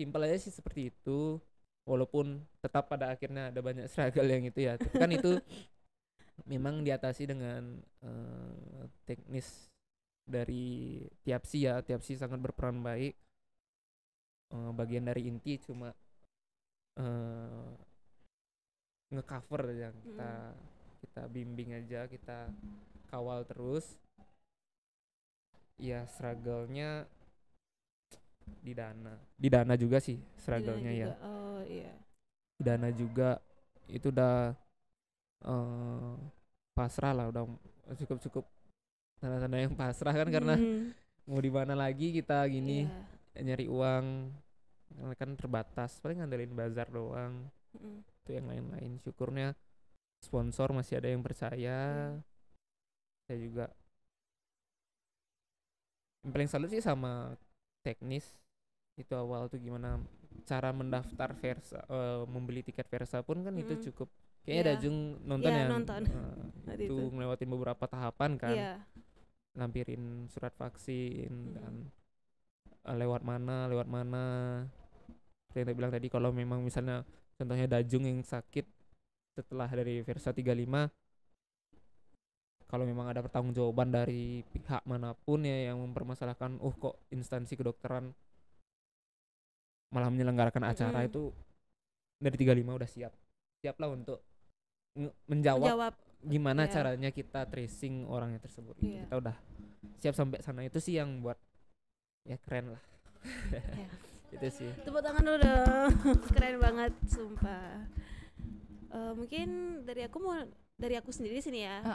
Simpel aja sih seperti itu. Walaupun tetap pada akhirnya ada banyak struggle yang itu ya. Tapi kan itu memang diatasi dengan teknis dari Tiapsi ya. Tiapsi sangat berperan baik. Bagian dari inti cuma ngecover yang kita bimbing aja, kita kawal terus. Ya struggle-nya di dana juga sih struggle-nya ya. Oh iya. Dana juga itu udah pasrah lah, udah cukup tanda-tanda yang pasrah kan, karena mau di mana lagi kita gini nyari uang, karena kan terbatas, paling ngandelin bazar doang. Itu yang lain-lain syukurnya sponsor masih ada yang percaya. Saya juga yang paling salut sih sama teknis itu awal tuh gimana cara mendaftar Versa, membeli tiket Versa pun kan itu cukup kayaknya Iya. Dajung nonton Iya, ya. nonton. Waktu Itu itu. ngelewatin beberapa tahapan kan. Iya. Lampirin surat vaksin dan lewat mana. Saya bilang tadi kalau memang misalnya contohnya Dajung yang sakit setelah dari Versa 35, kalau memang ada pertanggungjawaban dari pihak manapun ya yang mempermasalahkan kok instansi kedokteran malah menyelenggarakan acara, itu dari 35 udah siap lah untuk menjawab gimana iya. caranya kita tracing orangnya tersebut. Iya. Kita udah siap sampai sana. Itu sih yang buat ya keren lah. Iya. Itu sih. Tepuk tangan dulu dong. Keren banget sumpah. Mungkin dari aku sendiri sini ya.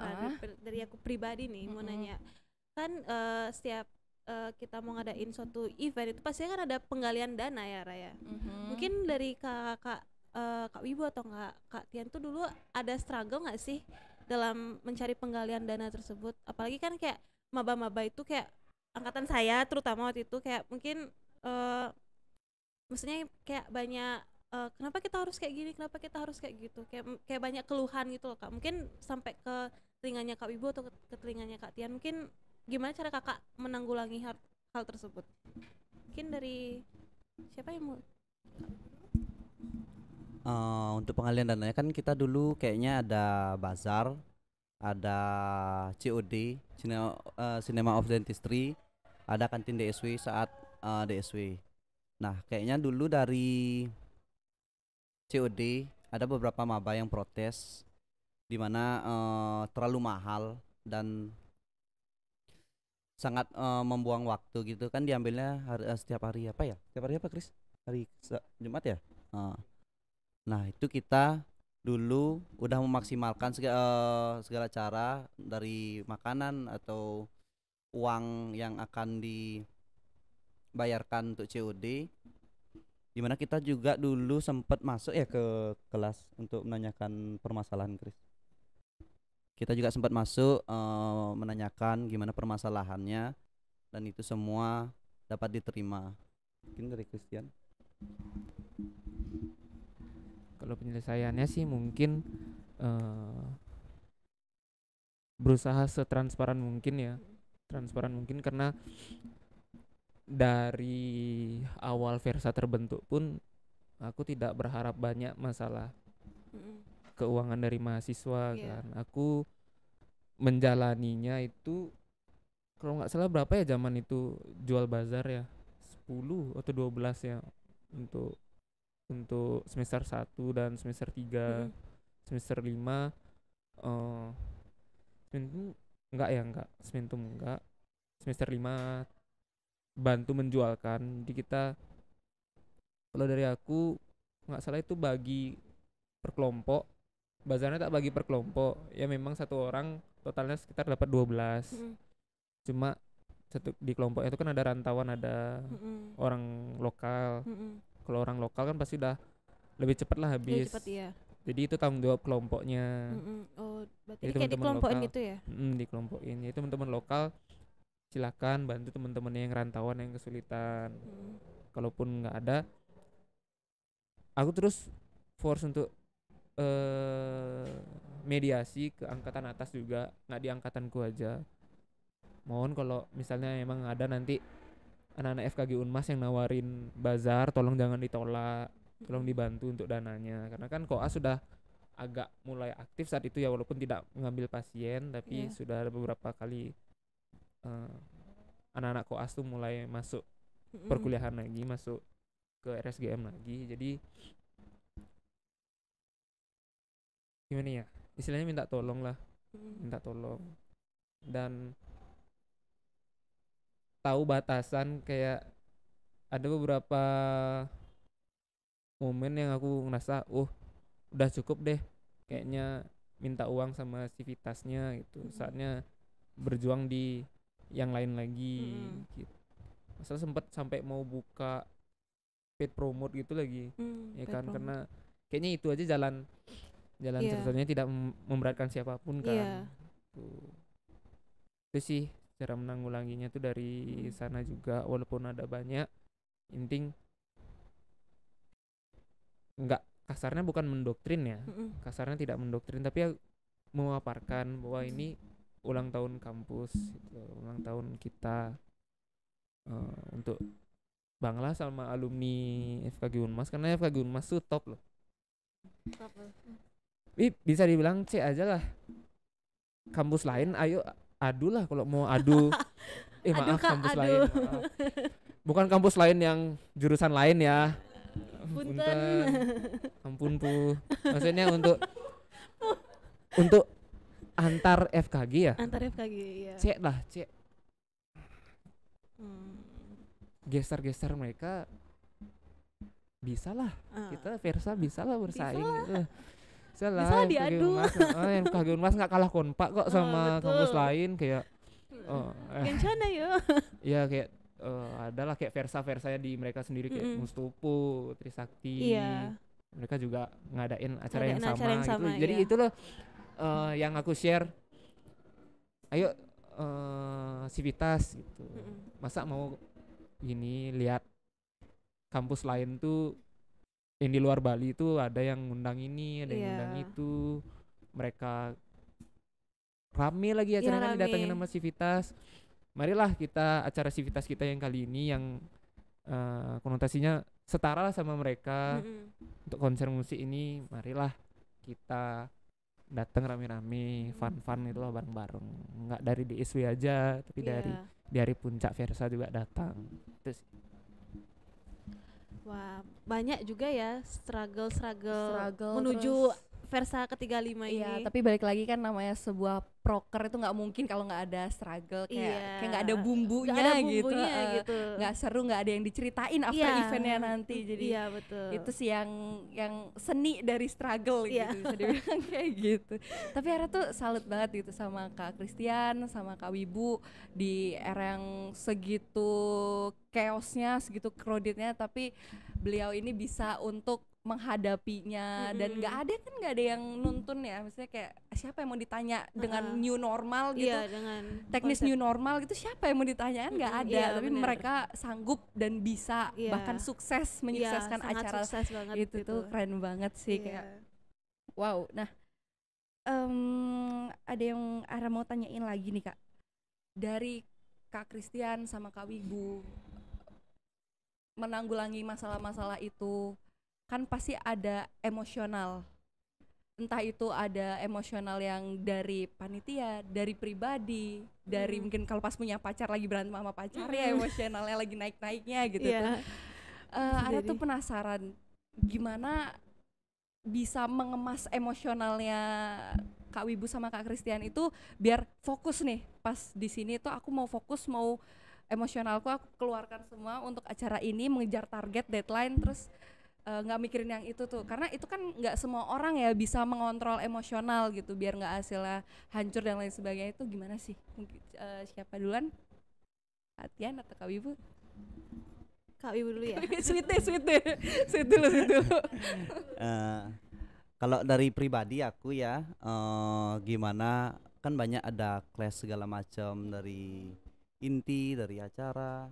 Dari aku pribadi nih mau nanya. Kan setiap kita mau ngadain suatu event itu pasti kan ada penggalian dana ya Raya. Mungkin dari Kak Wibu atau Kak Tian tuh dulu ada struggle nggak sih dalam mencari penggalian dana tersebut? Apalagi kan kayak maba-maba itu kayak angkatan saya terutama waktu itu kayak mungkin maksudnya kayak banyak kenapa kita harus kayak gini, kenapa kita harus kayak gitu, kayak banyak keluhan gitu loh Kak. Mungkin sampai ke telinganya Kak Wibu atau ke telinganya Kak Tian, mungkin gimana cara Kakak menanggulangi hal tersebut? Mungkin dari siapa yang mau? Untuk pengalian dananya kan kita dulu kayaknya ada bazar, ada COD, Cinema of Dentistry, ada kantin DSW saat DSW. Nah kayaknya dulu dari COD ada beberapa maba yang protes dimana terlalu mahal dan sangat membuang waktu gitu kan, diambilnya setiap hari apa Chris? Hari Jumat ya. Nah itu kita dulu udah memaksimalkan segala cara dari makanan atau uang yang akan dibayarkan untuk COD, dimana kita juga dulu sempat masuk ya ke kelas untuk menanyakan permasalahan Chris. Kita juga sempat masuk menanyakan gimana permasalahannya dan itu semua dapat diterima. Mungkin dari Christian. Kalau penyelesaiannya sih mungkin berusaha setransparan mungkin ya. Transparan mungkin karena dari awal Versa terbentuk pun aku tidak berharap banyak masalah keuangan dari mahasiswa kan. Aku menjalaninya itu kalau nggak salah berapa ya zaman itu jual bazar ya, 10 atau 12 ya untuk semester 1 dan semester 3. Semester 5 semester 5 bantu menjualkan. Jadi kita kalau dari aku nggak salah itu bagi per kelompok, bazarnya tak bagi per kelompok ya, memang satu orang totalnya sekitar dapat 12. Cuma satu di kelompoknya itu kan ada rantauan, ada orang lokal. Kalau orang lokal kan pasti udah lebih cepat lah habis. Lebih cepat, iya. Jadi itu tanggung jawab kelompoknya. Oh, berarti jadi kayak dikelompokin lokal, gitu ya? Dikelompokin. Jadi teman-teman lokal silakan bantu teman-teman yang rantauan yang kesulitan. Kalaupun nggak ada, aku terus force untuk mediasi ke angkatan atas juga, nggak di angkatanku aja. Mohon kalau misalnya emang ada nanti anak-anak FKG Unmas yang nawarin bazar, tolong jangan ditolak, tolong dibantu untuk dananya. Karena kan koas sudah agak mulai aktif saat itu ya, walaupun tidak mengambil pasien, tapi sudah ada beberapa kali anak-anak koas tuh mulai masuk perkuliahan lagi, masuk ke RSGM lagi. Jadi gimana ya, istilahnya minta tolong lah, minta tolong dan tahu batasan. Kayak ada beberapa momen yang aku ngerasa udah cukup deh kayaknya minta uang sama civitasnya gitu, saatnya berjuang di yang lain lagi gitu. Masalah sempat sampai mau buka paid promote gitu lagi ya kan, karena kayaknya itu aja jalan satu-satunya, tidak memberatkan siapapun kan. Itu sih cara menanggulanginya tuh dari sana juga, walaupun ada banyak, inting nggak kasarnya bukan mendoktrin ya, kasarnya tidak mendoktrin, tapi ya memaparkan bahwa ini ulang tahun kampus gitu, ulang tahun kita, untuk bangla sama alumni FKG Unmas, karena FKG Unmas tuh top loh. Bisa dibilang C aja lah. Kampus lain ayo adu lah kalau mau adu. Maaf Kak, kampus adu. lain. Maaf. Bukan kampus lain yang jurusan lain ya. Punten. Ampun pu. Maksudnya untuk antar FKG ya. Antar FKG ya. C lah, C. Geser mereka bisa lah. Kita Versa bisa lah bersaing gitu. Bisa lah diadu. FKG Unmas nggak kalah kompak kok sama kampus lain kayak Kencana ya. Iya kayak adalah kayak Versa-Versanya di mereka sendiri kayak Mustopo, Trisakti. Iya. Mereka juga ngadain acara yang Acara sama gitu. Jadi iya. itu loh yang aku share. Ayo Civitas gitu. Masa mau gini lihat kampus lain tuh yang di luar Bali tuh ada yang ngundang ini, ada yang ngundang itu. Mereka rame lagi acaranya didatengin sama Civitas. Marilah kita acara Civitas kita yang kali ini yang konotasinya setara lah sama mereka. Untuk konser musik ini marilah kita datang rame-rame, fun-fun itu lah bareng-bareng. Enggak dari DSW aja, tapi dari puncak Versa juga datang. Terus wah, banyak juga ya struggle terus, menuju Versa ke-35 ini. Iya, tapi balik lagi kan namanya sebuah proker itu nggak mungkin kalau nggak ada struggle, kayak nggak ada bumbunya, gitu. Nggak seru, nggak ada yang diceritain after eventnya nanti. Jadi betul. Itu sih yang seni dari struggle gitu, bisa dibilang kayak gitu. Tapi Era tuh salut banget gitu sama Kak Christian, sama Kak Wibu di era yang segitu chaosnya, segitu crowdednya, tapi beliau ini bisa untuk menghadapinya. Dan nggak ada yang nuntun ya, maksudnya kayak siapa yang mau ditanya dengan new normal gitu, dengan teknis new normal gitu, siapa yang mau ditanya, kan nggak ada. Tapi bener. mereka sanggup dan bisa bahkan sukses menyukseskan acara itu tuh keren banget sih. Kayak wow. Nah ada yang Ara mau tanyain lagi nih Kak, dari Kak Christian sama Kak Wibu menanggulangi masalah-masalah itu kan pasti ada emosional, entah itu ada emosional yang dari panitia, dari pribadi, dari mungkin kalau pas punya pacar lagi berantem sama pacar ya emosionalnya lagi naik-naiknya gitu tuh. Ada tuh penasaran gimana bisa mengemas emosionalnya Kak Wibu sama Kak Christian itu biar fokus nih pas di sini tuh aku mau fokus, mau emosionalku aku keluarkan semua untuk acara ini, mengejar target, deadline, terus nggak mikirin yang itu tuh, karena itu kan nggak semua orang ya bisa mengontrol emosional gitu biar nggak hasilnya hancur dan lain sebagainya. Itu gimana sih? Mungkin siapa duluan? Atian atau Kak Wibu? Kak Wibu dulu ya. sweet dulu. Kalau dari pribadi aku ya, gimana kan banyak ada kelas segala macam dari inti, dari acara.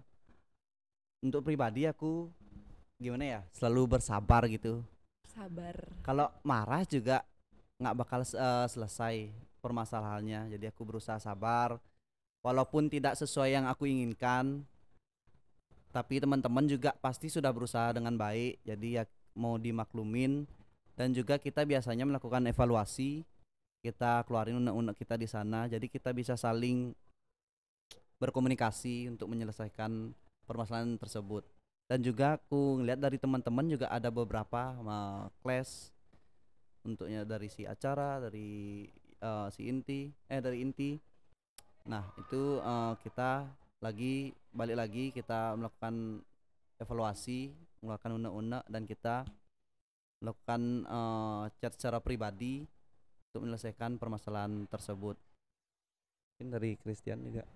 Untuk pribadi aku gimana ya, selalu bersabar gitu. Sabar. Kalau marah juga nggak bakal selesai permasalahannya. Jadi aku berusaha sabar, walaupun tidak sesuai yang aku inginkan, tapi teman-teman juga pasti sudah berusaha dengan baik. Jadi ya mau dimaklumin. Dan juga kita biasanya melakukan evaluasi, kita keluarin unek-unek kita di sana. Jadi kita bisa saling berkomunikasi untuk menyelesaikan permasalahan tersebut. Dan juga aku ngeliat dari teman-teman juga ada beberapa kelas untuknya dari si acara, dari si inti, dari inti. Nah itu kita balik lagi kita melakukan evaluasi, melakukan unek-unek, dan kita melakukan chat secara pribadi untuk menyelesaikan permasalahan tersebut. Mungkin dari Christian juga.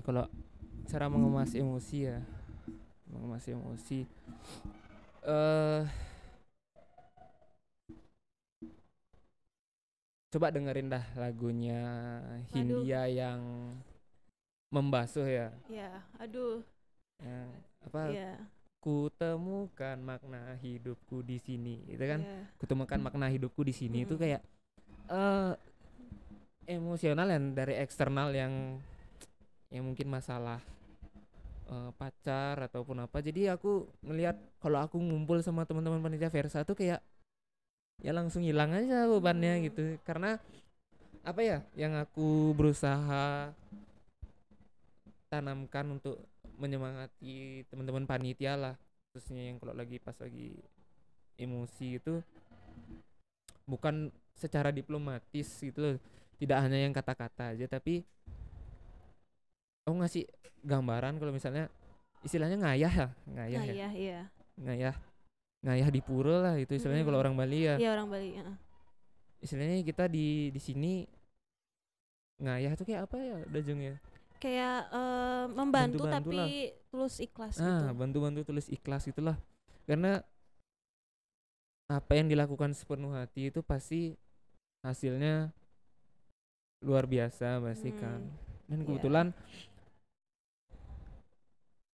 Kalau cara mengemas emosi ya, coba dengerin dah lagunya Hindia yang Membasuh ya. Ya, aduh. Apa? Ya. ku temukan makna hidupku di sini, gitu kan? Iya. Ku temukan makna hidupku di sini itu kayak emosional yang dari eksternal yang mungkin masalah pacar ataupun apa. Jadi aku ngelihat kalau aku ngumpul sama teman-teman panitia Versa tuh kayak ya langsung hilang aja bebannya gitu. Karena apa ya yang aku berusaha tanamkan untuk menyemangati teman-teman panitia lah, khususnya yang kalau lagi pas lagi emosi itu bukan secara diplomatis gitu loh. Tidak hanya yang kata-kata aja, tapi aku ngasih gambaran kalau misalnya istilahnya ngayah ya, Iya. ngayah di pura lah itu istilahnya kalau orang Bali ya. Iya, orang Bali. Istilahnya kita di sini ngayah tuh kayak apa ya Dajeng ya? Kayak membantu Bantu-bantu tapi lah. tulus ikhlas gitu. Bantu-bantu tulus ikhlas itulah. Karena apa yang dilakukan sepenuh hati itu pasti hasilnya luar biasa pasti kan. Dan kebetulan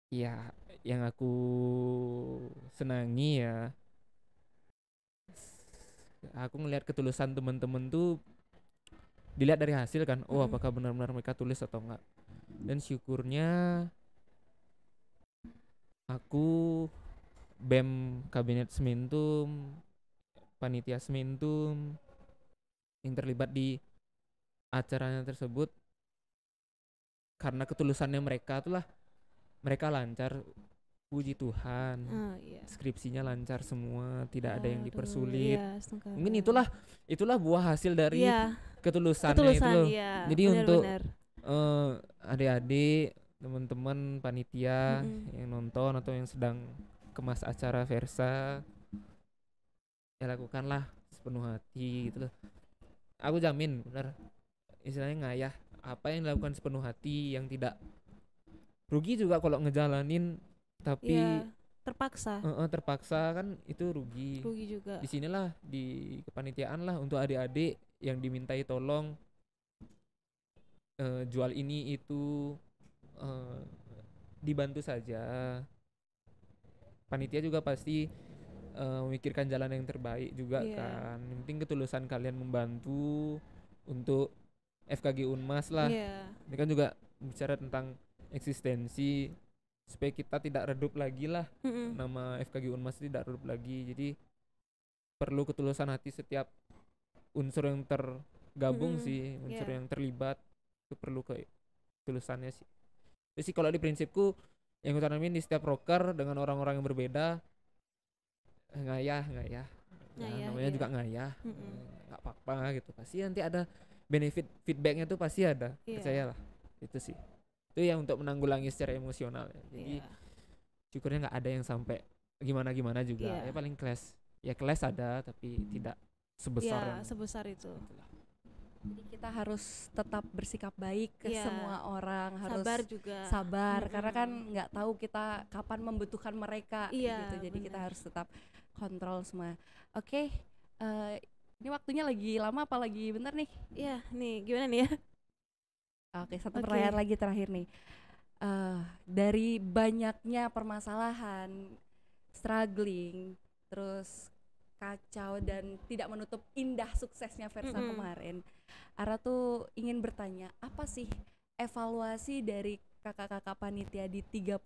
ya yang aku senangi ya aku ngelihat ketulusan teman-teman tuh dilihat dari hasil kan. Oh, apakah benar-benar mereka tulus atau enggak. Dan syukurnya aku BEM Kabinet Semintum, panitia Semintum yang terlibat di acaranya tersebut, karena ketulusannya mereka itulah mereka lancar, puji Tuhan. Skripsinya lancar semua, tidak ada yang dipersulit. Mungkin itulah buah hasil dari ketulusannya itu loh. Jadi untuk adik-adik, teman-teman panitia yang nonton atau yang sedang kemas acara Versa, ya lakukanlah sepenuh hati gitu loh. Aku jamin benar, istilahnya ngayah apa yang dilakukan sepenuh hati, yang tidak rugi juga kalau ngejalanin tapi terpaksa kan itu rugi juga. Di sinilah di kepanitiaan lah untuk adik-adik yang dimintai tolong jual ini itu dibantu saja. Panitia juga pasti memikirkan jalan yang terbaik juga kan. Yang penting ketulusan kalian membantu untuk FKG Unmas lah. Ini kan juga bicara tentang eksistensi supaya kita tidak redup lagi lah. Nama FKG Unmas tidak redup lagi. Jadi perlu ketulusan hati setiap unsur yang tergabung sih, unsur yang terlibat itu perlu ketulusannya sih. Jadi sih kalau di prinsipku yang aku tanamin di setiap rocker dengan orang-orang yang berbeda, ngayah namanya juga ngayah, nggak apa-apa gitu, pasti nanti ada benefit feedbacknya tuh pasti ada, percayalah itu sih. Itu yang untuk menanggulangi secara emosional ya. Jadi syukurnya nggak ada yang sampai gimana juga. Ya paling kelas ada tapi tidak sebesar itu. Jadi kita harus tetap bersikap baik ke semua orang, harus sabar karena kan nggak tahu kita kapan membutuhkan mereka gitu. Jadi kita harus tetap kontrol semua. Oke, ini waktunya lagi lama apa lagi bentar nih? Iya, nih gimana nih ya? Oke, satu pertanyaan lagi terakhir nih. Dari banyaknya permasalahan, struggling, terus kacau dan tidak menutup indah suksesnya Versa kemarin, Ara tuh ingin bertanya, apa sih evaluasi dari kakak-kakak panitia di 35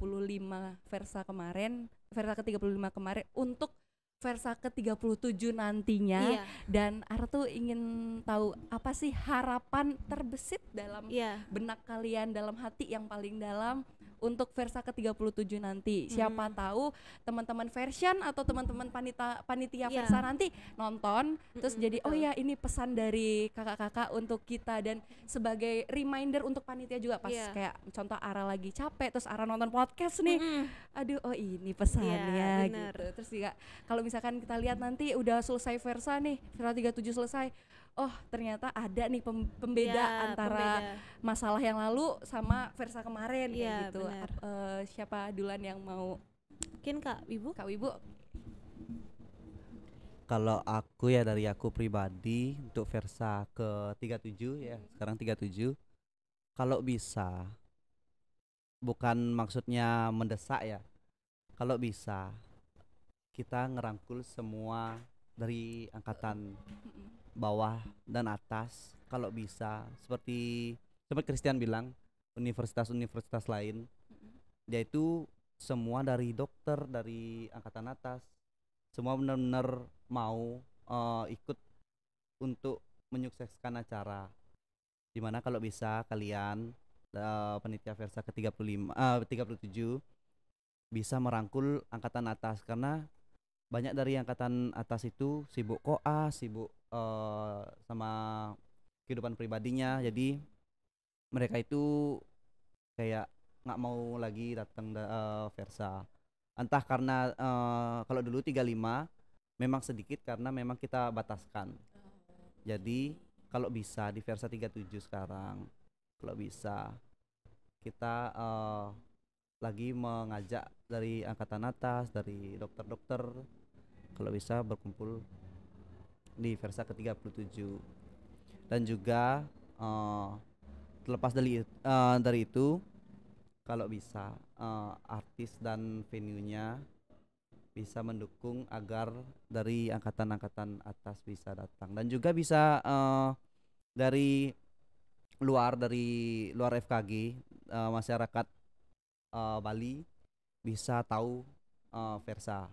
Versa ke-35 kemarin untuk Versa ke-37 nantinya. Dan Ara tuh ingin tahu apa sih harapan terbesit dalam benak kalian, dalam hati yang paling dalam untuk Versa ke-37 nanti. Siapa tahu teman-teman version atau teman-teman panitia Versa nanti nonton terus jadi oh ya ini pesan dari kakak-kakak untuk kita, dan sebagai reminder untuk panitia juga pas kayak contoh Ara lagi capek terus Ara nonton podcast nih. Aduh, oh ini pesannya gitu. Terus juga kalau misalkan kita lihat nanti udah selesai Versa nih, Versa 37 selesai, oh ternyata ada nih pembeda antara masalah yang lalu sama Versa kemarin kayak gitu. Siapa duluan yang mau? Mungkin Kak Wibu. Kalau aku ya, dari aku pribadi untuk Versa ke-37 ya, sekarang 37, kalau bisa, bukan maksudnya mendesak ya, kalau bisa kita ngerangkul semua dari angkatan bawah dan atas, kalau bisa seperti Christian bilang, universitas-universitas lain, yaitu semua dari dokter, dari angkatan atas, semua benar-benar mau ikut untuk menyukseskan acara. Dimana kalau bisa kalian panitia Versa ke-37 bisa merangkul angkatan atas, karena banyak dari angkatan atas itu sibuk koas, sibuk sama kehidupan pribadinya, jadi mereka itu kayak nggak mau lagi datang Versa. Entah karena kalau dulu 35 memang sedikit karena memang kita bataskan. Jadi kalau bisa di Versa 37 sekarang, kalau bisa kita lagi mengajak dari angkatan atas, dari dokter-dokter, kalau bisa berkumpul di Versa ke-37. Dan juga terlepas dari itu, kalau bisa artis dan venue-nya bisa mendukung agar dari angkatan-angkatan atas bisa datang, dan juga bisa dari luar FKG, masyarakat Bali bisa tahu Versa.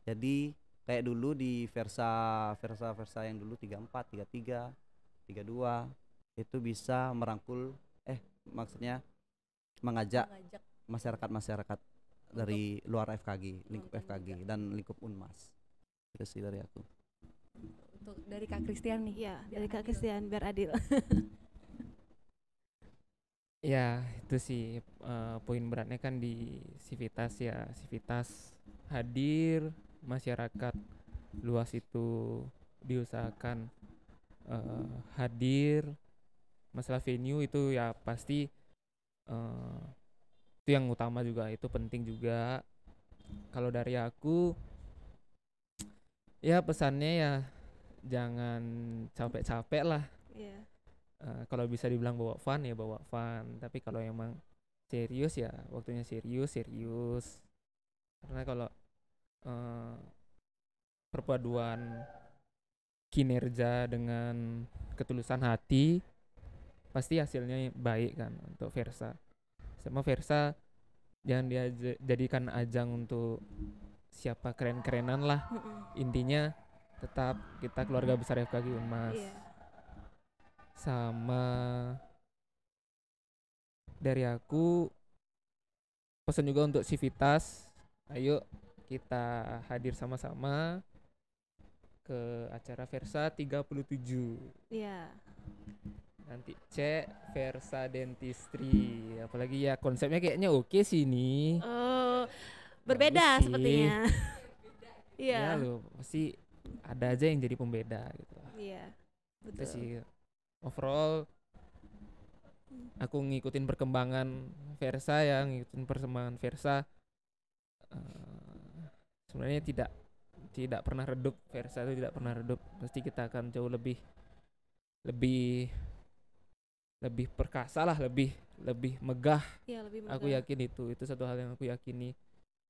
Jadi kayak dulu di Versa yang dulu 34, 33, 32 itu bisa merangkul maksudnya mengajak masyarakat dari luar FKG, lingkup FKG dan lingkup Unmas. Itu sih dari aku. Untuk dari Kak Christian nih. Ya, dari Kak Christian biar adil. Ya itu sih poin beratnya kan di Civitas ya. Civitas hadir, masyarakat luas itu diusahakan hadir. Masalah venue itu ya pasti itu yang utama juga, itu penting juga. Kalau dari aku ya pesannya ya jangan capek-capek lah. Yeah. Kalau bisa dibilang bawa fun ya bawa fun, tapi kalau emang serius ya waktunya serius. Karena kalau perpaduan kinerja dengan ketulusan hati pasti hasilnya baik kan untuk Versa. Sama Versa jangan dijadikan ajang untuk siapa keren-kerenan lah. Intinya tetap kita keluarga besar FKG Unmas. Yeah. Sama dari aku pesan juga untuk Civitas, ayo kita hadir sama-sama ke acara Versa 37. Iya. Nanti cek Versa Dentistry, apalagi ya konsepnya kayaknya oke sih ini. Oh, berbeda Bagus sih. sepertinya. Iya. Ya loh, pasti ada aja yang jadi pembeda gitu. Iya. Itu Betul. sih overall aku ngikutin perkembangan Versa ya, sebenarnya tidak pernah redup. Versa itu tidak pernah redup, pasti kita akan jauh lebih perkasa lah, lebih megah. Iya, lebih megah. Aku yakin itu satu hal yang aku yakini.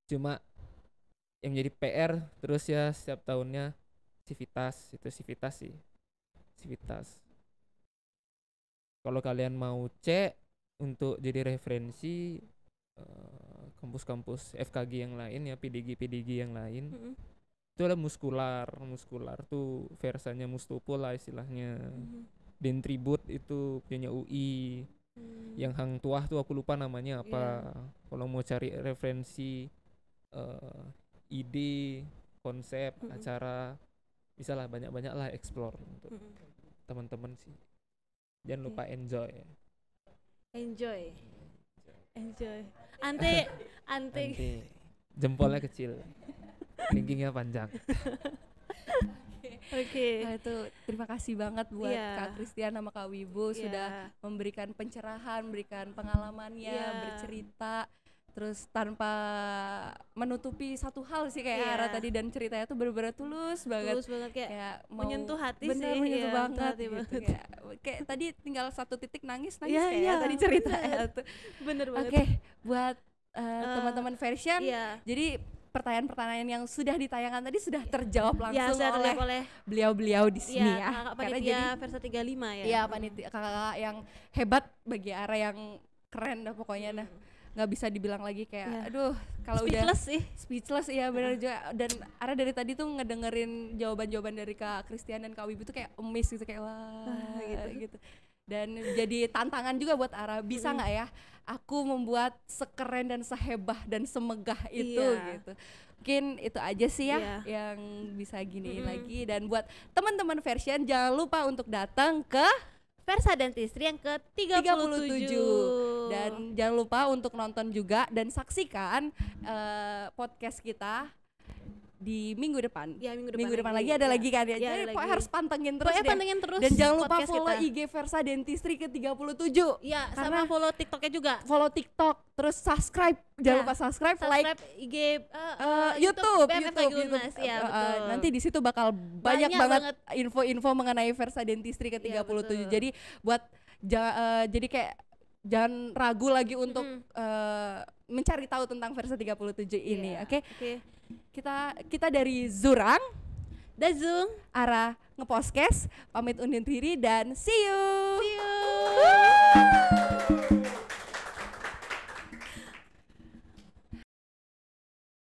Cuma yang menjadi PR terus ya setiap tahunnya Civitas sih. Kalau kalian mau cek untuk jadi referensi kampus-kampus FKG yang lain ya, PDG yang lain, itu ada muskular tuh Versanya Mustopo lah istilahnya. Dentribut itu punya UI. Yang Hang Tuah tuh aku lupa namanya apa. Kalau mau cari referensi ide, konsep, acara, bisa lah banyak lah explore untuk teman-teman sih. Jangan lupa enjoy. Ante. Jempolnya kecil, kelingkingnya panjang. Oke. Nah, itu terima kasih banget buat Kak Christian sama Kak Wibu sudah memberikan pencerahan, memberikan pengalamannya, bercerita, terus tanpa menutupi satu hal sih kayak Ara tadi, dan ceritanya tuh bener-bener tulus banget kayak mau menyentuh hati bener, sih. menyentuh banget gitu. Kayak tadi tinggal satu titik nangis kayak tadi ceritanya tuh. Bener banget. Oke, buat teman-teman version. Jadi pertanyaan-pertanyaan yang sudah ditayangkan tadi sudah terjawab langsung oleh beliau-beliau di sini ya. Karena jadi Versa 35 ya. Iya, panitia kakak yang hebat bagi Ara, yang keren dah pokoknya dah. Nggak bisa dibilang lagi kayak aduh kalau udah speechless ya benar juga. Dan Ara dari tadi tuh ngedengerin jawaban-jawaban dari Kak Christian dan Kak Wibu tuh kayak amazed gitu, kayak wah gitu. Dan jadi tantangan juga buat Ara, bisa nggak ya aku membuat sekeren dan sehebah dan semegah itu gitu. Mungkin itu aja sih ya yang bisa giniin lagi. Dan buat teman-teman version jangan lupa untuk datang ke Versa Dentistry yang ke-37. Dan jangan lupa untuk nonton juga dan saksikan podcast kita di minggu depan. Ya, minggu depan lagi ada lagi kan ya. Jadi harus pantengin terus deh. Dan jangan lupa follow kita. IG Versa Dentistry ke-37. Iya, sama follow TikToknya juga. Follow TikTok, terus subscribe. Jangan lupa subscribe, like IG YouTube. Ya, betul. Nanti di situ bakal banyak banget info-info mengenai Versa Dentistry ke-37. Jadi buat jadi kayak jangan ragu lagi untuk mencari tahu tentang Versa 37 ini, oke? Kita dari Zurang, Dazung, Ara Ngepodcast, pamit undur diri dan see you. See you.